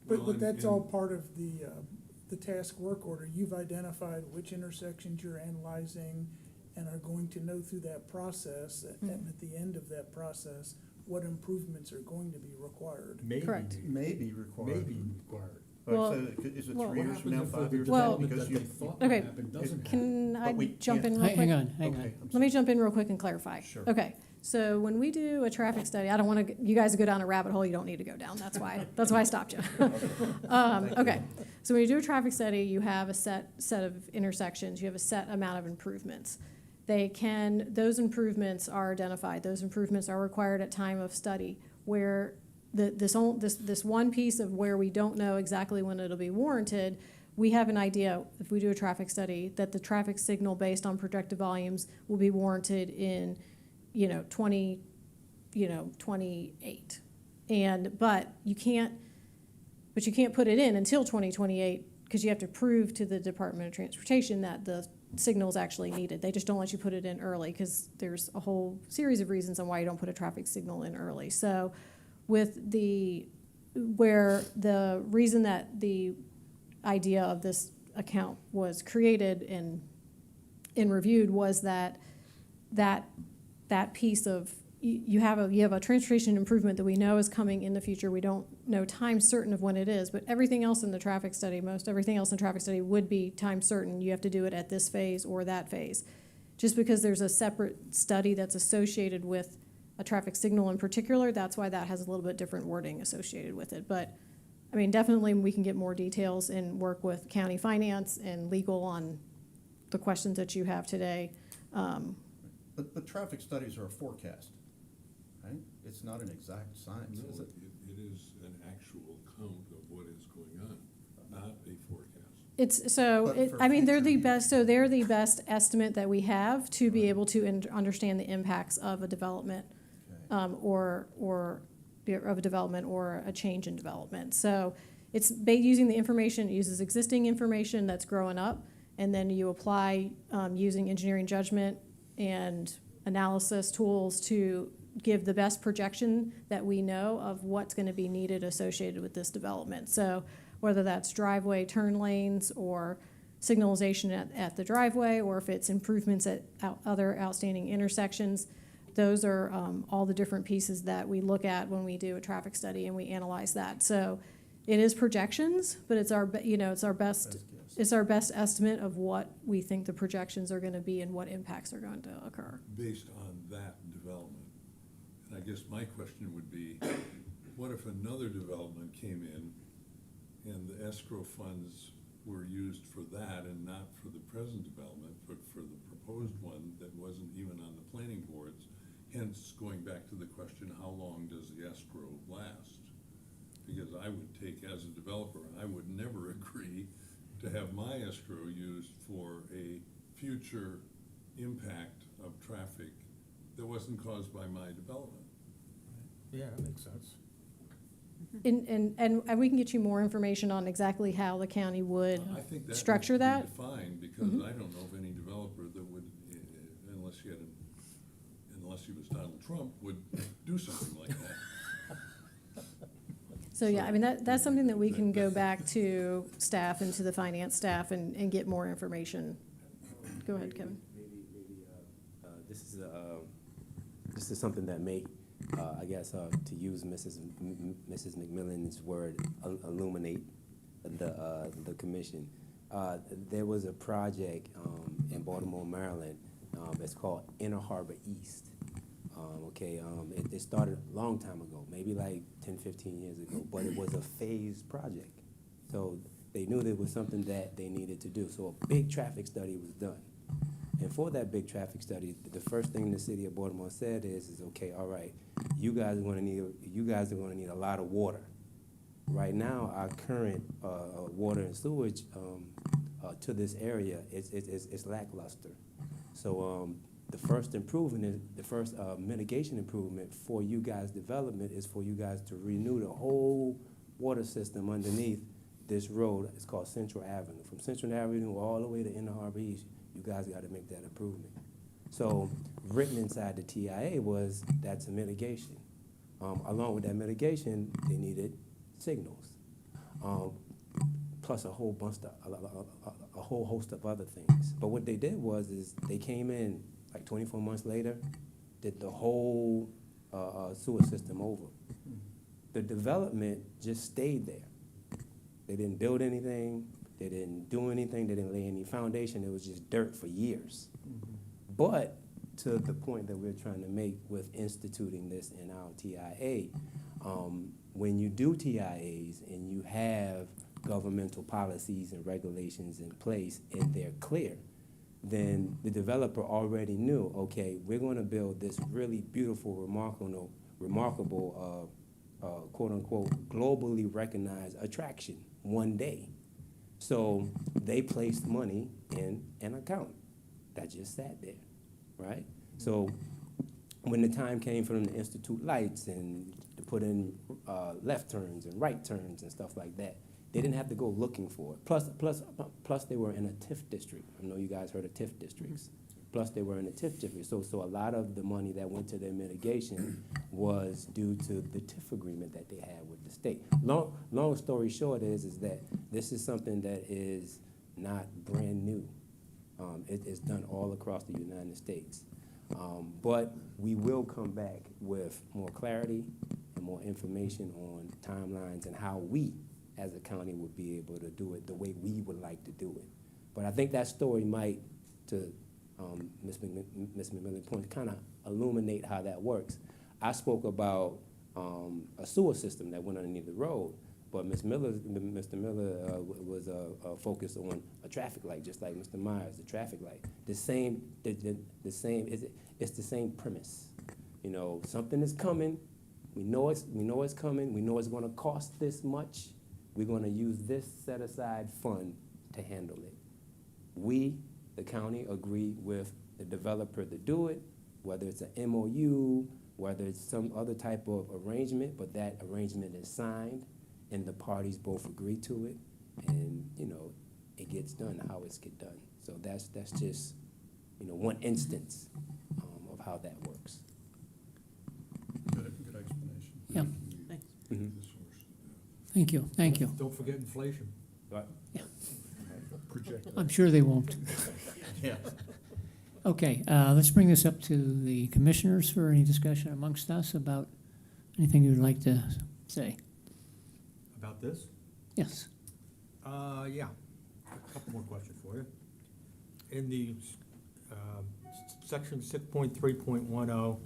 But that's all part of the task work order. You've identified which intersections you're analyzing and are going to know through that process, and at the end of that process, what improvements are going to be required. Maybe. Correct. May be required. Maybe required. Well- Is it well- 3 years from now, 5 years from Well- now? Because That you, they thought Okay. would happen doesn't happen. Can I But we jump in can't- real quick? Hang on. okay, I'm Let me jump in real quick and clarify. Sure. Okay, so when we do a traffic study, I don't want you guys to go down a rabbit hole you don't need to go down. That's why I stopped you. Okay, so when you do a traffic study, you have a set of intersections, you have a set amount of improvements. Those improvements are identified, those improvements are required at time of study, where this one piece of where we don't know exactly when it'll be warranted, we have an idea, if we do a traffic study, that the traffic signal based on projected volumes will be warranted in, 28. But you can't put it in until 2028, because you have to prove to the Department of Transportation that the signal is actually needed. They just don't let you put it in early, because there's a whole series of reasons on why you don't put a traffic signal in early. So where the reason that the idea of this account was created and reviewed was that piece of, you have a transportation improvement that we know is coming in the future. We don't know time certain of when it is, but everything else in the traffic study, most everything else in the traffic study would be time certain. You have to do it at this phase or that phase. Just because there's a separate study that's associated with a traffic signal in particular, that's why that has a little bit different wording associated with it. But, I mean, definitely we can get more details and work with county finance and legal on the questions that you have today. but traffic studies are a forecast, right? It's not an exact science, No, is it? it is an actual count of what is going on, not a forecast. But for I mean, they're the future best, so they're the best estimate that we have to be able to understand the impacts of a development, Okay. or of a development or a change in development. So it's using the information, it uses existing information that's growing up, and then you apply using engineering judgment and analysis tools to give the best projection that we know of what's going to be needed associated with this development. So whether that's driveway turn lanes or signalization at the driveway, or if it's improvements at other outstanding intersections, those are all the different pieces that we look at when we do a traffic study and we analyze that. So it is projections, but it's our best guess. estimate of what we think the projections are going to be and what impacts are going to occur. Based on that development. And I guess my question would be, what if another development came in and the escrow funds were used for that and not for the present development, but for the proposed one that wasn't even on the planning boards? Hence, going back to the question, how long does the escrow last? Because I would take, as a developer, I would never agree to have my escrow used for a future impact of traffic that wasn't caused by my development. Yeah, that makes sense. And we can get you more information on exactly how the county would I think that structure needs to that. be defined, because Mhm. I don't know of any developer that would, unless he was Donald Trump, would do something like that. So, yeah, I mean, that's something that we can go back to staff and to the finance staff and get more information. Go ahead, Kevin. This is something that may, I guess, to use Mrs. McMillan's word, illuminate the commission. There was a project in Baltimore, Maryland. It's called Inner Harbor East. It started a long time ago, maybe like 10, 15 years ago, but it was a phased project. So they knew there was something that they needed to do. So a big traffic study was done. And for that big traffic study, the first thing the city of Baltimore said is okay, all right, you guys are gonna need a lot of water. Right now, our current water and sewage to this area is lackluster. So the first mitigation improvement for you guys' development is for you guys to renew the whole water system underneath this road. It's called Central Avenue. From Central Avenue all the way to Inner Harbor East, you guys got to make that improvement. So written inside the TIA was that's a mitigation. Along with that mitigation, they needed signals, plus a whole host of other things. But what they did is they came in like 24 months later, did the whole sewer system over. The development just stayed there. They didn't build anything. They didn't do anything. They didn't lay any foundation. It was just dirt for years. But to the point that we're trying to make with instituting this in our TIA, when you do TIAs and you have governmental policies and regulations in place and they're clear, then the developer already knew, okay, we're going to build this really beautiful, remarkable quote-unquote, globally recognized attraction one day. So they placed money in an account that just sat there, right? So when the time came for them to institute lights and to put in left turns and right turns and stuff like that, they didn't have to go looking for it. Plus they were in a TIF district. I know you guys heard of TIF districts. Plus they were in a TIF district. So a lot of the money that went to their mitigation was due to the TIF agreement that they had with the state. Long story short is that this is something that is not brand new. It is done all across the United States. But we will come back with more clarity and more information on timelines and how we as a county would be able to do it the way we would like to do it. But I think that story might, to Ms. McMillan's point, kind of illuminate how that works. I spoke about a sewer system that went underneath the road, but Mr. Miller was focused on a traffic light, just like Mr. Myers, the traffic light. It's the same premise. You know, something is coming. We know it's coming. We know it's going to cost this much. We're going to use this set-aside fund to handle it. We, the county, agree with the developer to do it, whether it's an MOU, whether it's some other type of arrangement, but that arrangement is signed and the parties both agree to it, and, you know, it gets done how it's get done. So that's just, you know, one instance of how that works. Good explanation. Yeah. Thanks. Mhm. Thank you. Don't forget inflation. Right. Projected. I'm sure they won't. Yeah. Okay, let's bring this up to the commissioners for any discussion amongst us about anything you'd like to say. About this? Yes. Yeah, a couple more questions for you. In the section 6.3.10,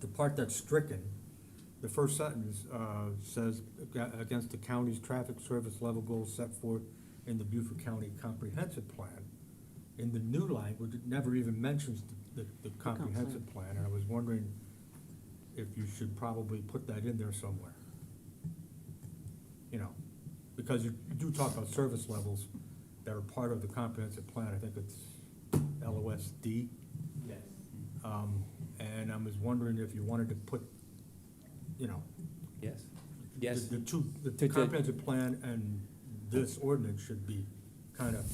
the part that's stricken, the first sentence says, against the county's traffic service level goals set forth in the Beaufort County Comprehensive Plan. In the new language, it never even mentions the comprehensive plan, and I was wondering if you should probably put that in there somewhere. You know, because you do talk about service levels that are part of the comprehensive plan. I think it's LOSD. Yes. And I was wondering if you wanted to put, you know, Yes. Yes. The two, the To- comprehensive plan and this ordinance should be kind of,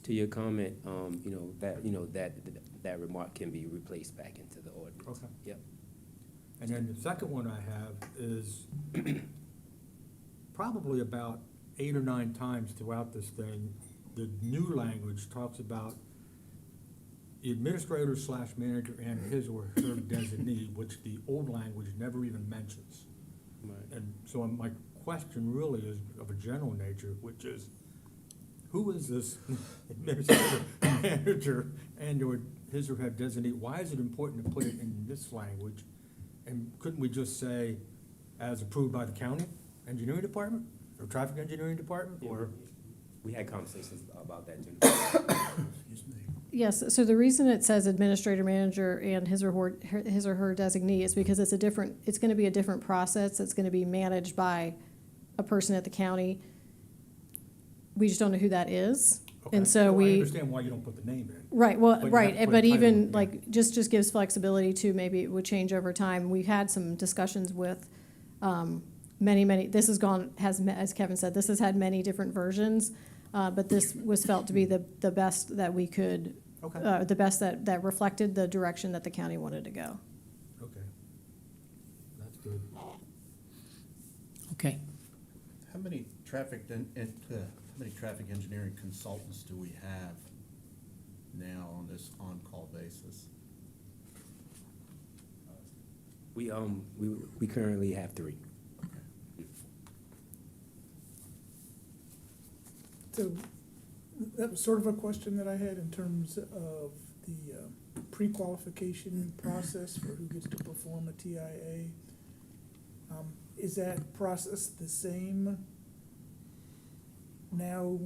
To your comment, that remark can be replaced back into the ordinance. Okay. Yep. And then the second one I have is probably about 8 or 9 times throughout this thing, the new language talks about the administrator / manager and his or her designee, which the old language never even mentions. Right. And so my question really is of a general nature, which is, who is this administrator, manager, and or his or her designee? Why is it important to put it in this language? And couldn't we just say, as approved by the county engineering department, or traffic engineering department, or? We had conversations about that too. Excuse me. Yes, so the reason it says administrator, manager, and his or her designee is because it's gonna be a different process. It's gonna be managed by a person at the county. We just don't know who that is. Okay. And so Well, I we, understand why you don't put the name in. right, well, But you right, have to put a but title in, even, yeah. like, just gives flexibility to, maybe it would change over time. We've had some discussions with, many, this has gone, as Kevin said, this has had many different versions, but this was felt to be the best that we could, Okay. the best that reflected the direction that the county wanted to go. Okay. That's good. Okay. How many traffic engineering consultants do we have now on this on-call basis? We currently have 3. So that was sort of a question that I had in terms of the pre-qualification process for who gets to perform a TIA. Is that process the same now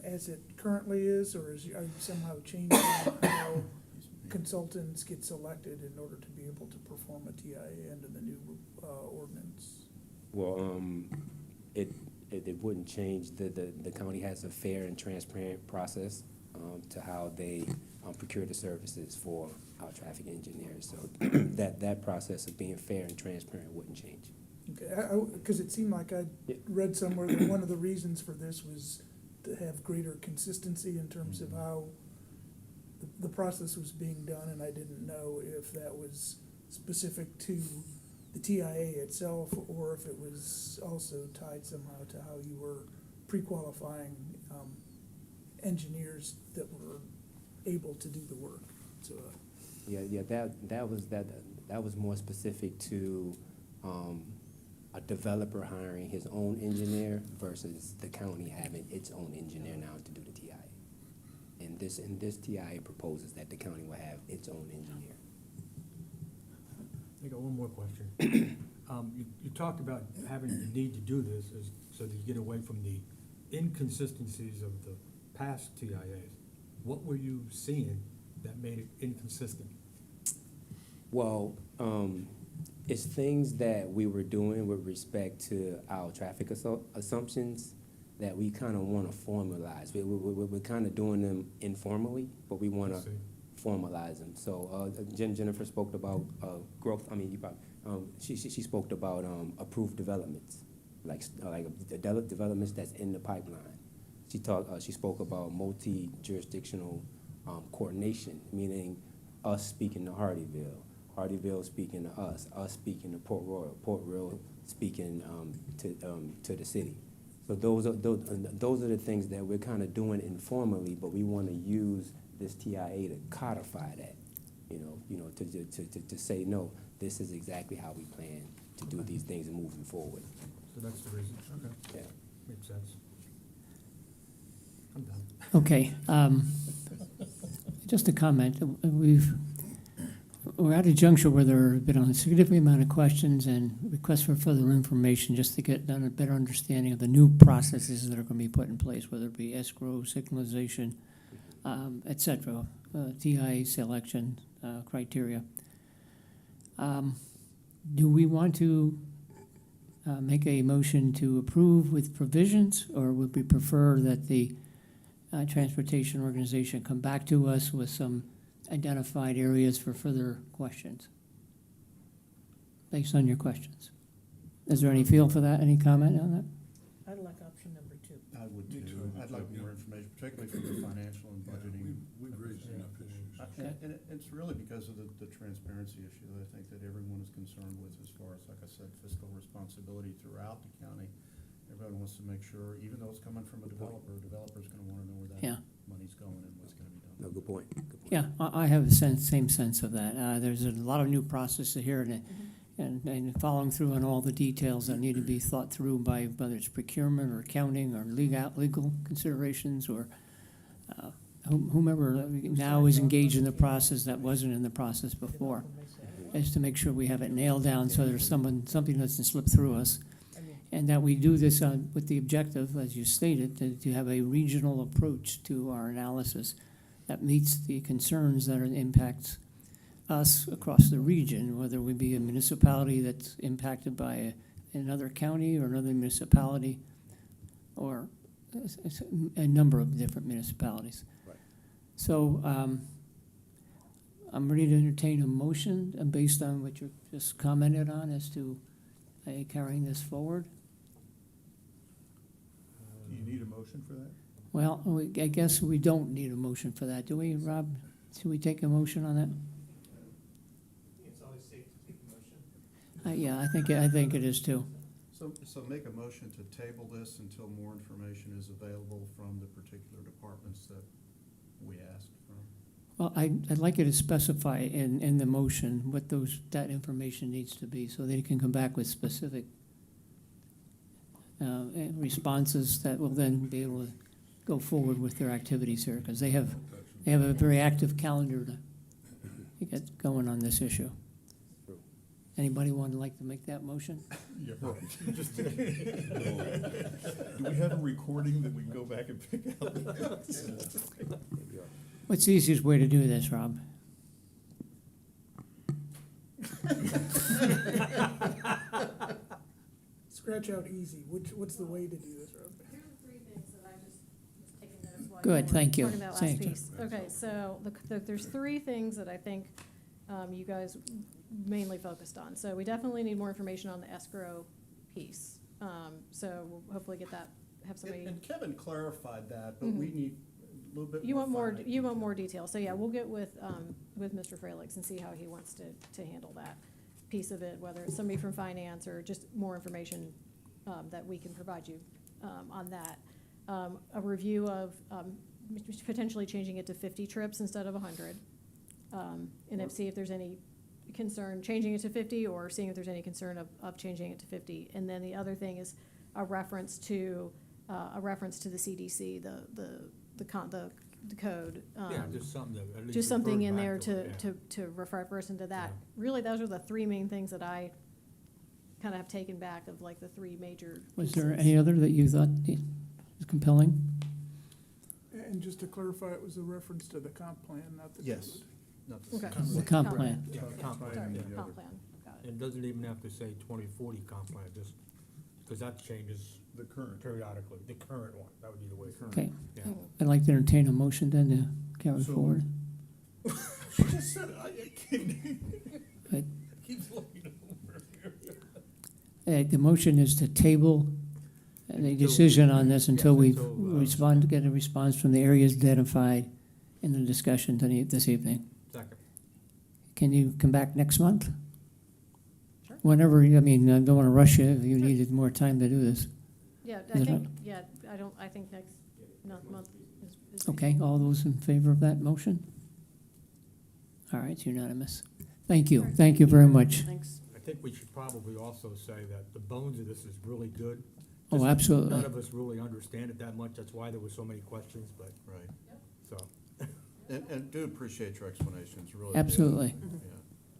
as it currently is, or are you somehow changing how consultants get selected in order to be able to perform a TIA under the new ordinance? Well, it wouldn't change. The county has a fair and transparent process to how they procure the services for our traffic engineers. So that process of being fair and transparent wouldn't change. Okay, because it seemed like I Yeah. read somewhere that one of the reasons for this was to have greater consistency in terms of how the process was being done, and I didn't know if that was specific to the TIA itself, or if it was also tied somehow to how you were pre-qualifying engineers that were able to do the work. So, That was more specific to a developer hiring his own engineer versus the county having its own engineer now to do the TIA. And this TIA proposes that the county will have its own engineer. I got one more question. You talked about having the need to do this so that you get away from the inconsistencies of the past TIAs. What were you seeing that made it inconsistent? Well, it's things that we were doing with respect to our traffic assumptions that we kind of want to formalize. We're kind of doing them informally, but we want I to see. formalize them. So Jennifer spoke about growth. I mean, she spoke about approved developments, like the developments that's in the pipeline. She spoke about multi-jurisdictional coordination, meaning us speaking to Hardyville speaking to us speaking to Port Royal speaking to the city. So those are the things that we're kind of doing informally, but we want to use this TIA to codify that, to say, no, this is exactly how we plan to do these things moving forward. So that's the reason, okay, Yeah. makes sense. I'm done. Okay, just a comment. We're at a juncture where there have been a significant amount of questions and requests for further information just to get a better understanding of the new processes that are going to be put in place, whether it be escrow, signalization, et cetera, TIA selection criteria. Do we want to make a motion to approve with provisions, or would we prefer that the transportation organization come back to us with some identified areas for further questions? based on your questions. Is there any feel for that, any comment on that? I like option number 2. I would Me too. too. I'd like more information, particularly from the financial and budgeting. We've raised enough issues. And it's really because of the transparency issue that I think that everyone is concerned with as far as, like I said, fiscal responsibility throughout the county. Everyone wants to make sure, even though it's coming from a developer's gonna wanna know where Yeah. that money's going and what's gonna be done. No, good point. Good point. Yeah, I have the same sense of that. There's a lot of new processes here, and following through on all the details that need to be thought through by whether it's procurement or accounting or legal considerations or whomever now is engaged in the process that wasn't in the process before, is to make sure we have it nailed down so there's something doesn't slip through us. And that we do this with the objective, as you stated, to have a regional approach to our analysis that meets the concerns that impacts us across the region, whether we be a municipality that's impacted by another county or another municipality, or a number of different municipalities. Right. So I'm ready to entertain a motion based on what you just commented on as to carrying this forward. Do you need a motion for that? Well, I guess we don't need a motion for that, do we, Rob? Should we take a motion on that? It's always safe to take a motion. Yeah, I think it is too. So make a motion to table this until more information is available from the particular departments that we asked from. Well, I'd like you to specify in the motion what that information needs to be, so they can come back with specific responses that will then be able to go forward with their activities here, because they have a very active calendar to get going on this issue. Anybody would like to make that motion? Yeah, right. Just- Do we have a recording that we can go back and pick out? What's the easiest way to do this, Rob? Scratch out easy. What's the way to do this, Rob? Here are the three things that I just was taking notes while Good, you were thank you. talking about last Thank you. piece. Okay, so there's three things that I think you guys mainly focused on. So we definitely need more information on the escrow piece. So we'll hopefully get that, have somebody. And Kevin clarified that, but we need a little bit You more. want more, finite you want detail. more detail, so yeah, we'll get with Mr. Fralix and see how he wants to handle that piece of it, whether it's somebody from finance or just more information that we can provide you on that. A review of potentially changing it to 50 trips instead of 100. And see if there's any concern changing it to 50, or seeing if there's any concern of changing it to 50. And then the other thing is a reference to the CDC, the code. Yeah, just something that at least. Just something refers in back there it, to refer us into that. Yeah. Really, those are the three main things that I kind of have taken back of like the three major Was there pieces. any other that you thought was compelling? And just to clarify, it was a reference to the comp plan, not the. Yes. code. Not the Okay. same. The comp plan. Yeah, comp plan, Sorry, yeah. comp plan, got it. It doesn't even have to say 2040 comp plan, just, because that changes The current. periodically, the current one, that would be the way. Okay, Yeah. Mhm. I'd like to entertain a motion then to carry So- forward. She just said, I can't. Right. Keeps looking over. The motion is to table the decision on this until we Yes, until, get a response from the areas identified in the discussion this evening. Second. Can you come back next month? Sure. Whenever, I mean, I don't want to rush you if you needed more time to do this. Yeah, Is it I think next month is. Okay, all those in favor of that motion? All right, it's unanimous. Thank you very much. Thanks. I think we should probably also say that the bones of this is really good. Oh, Just absolutely. None of us really understand it that much, that's why there were so many questions, but, Right. so. And do appreciate your explanations, really. do. Absolutely. Yeah.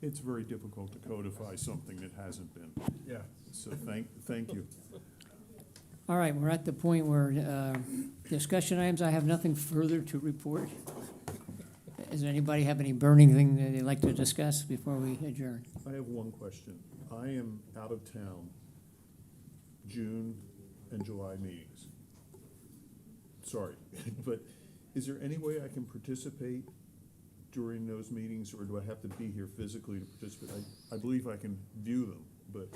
It's very difficult to codify something that hasn't been, Yeah. so thank you. All right, we're at the point where discussion items, I have nothing further to report. Does anybody have any burning thing that they'd like to discuss before we adjourn? I have one question. I am out of town June and July meetings. Sorry, but is there any way I can participate during those meetings, or do I have to be here physically to participate? I believe I can view them, but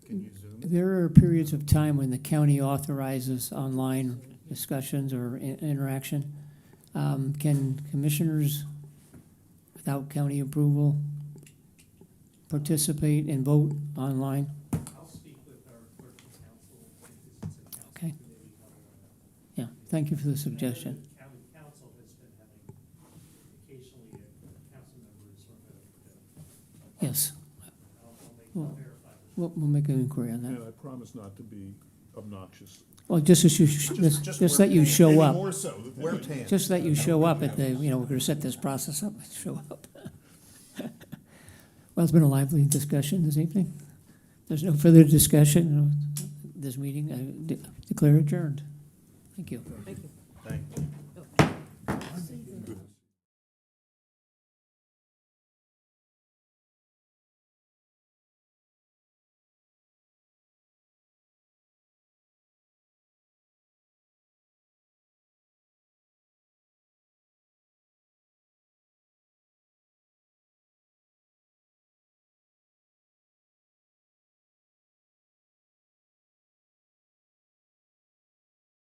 Can you zoom? There are periods of time when the county authorizes online discussions or interaction. Can commissioners, without county approval, participate and vote online? I'll speak with our clerk and council, if it's a council Okay. committee, how we want Yeah, thank you for the suggestion. The county council has been having occasionally a council member sort of, Yes, I'll verify this. we'll make an inquiry on and that. I promise not to be obnoxious. Well, just as you, just that you show Any up. more so. Wear tan. Just that you show up at the, we're gonna set this process up, show up. Well, it's been a lively discussion this evening. There's no further discussion. This meeting, I declare adjourned. Thank you. Thank you. Thank you.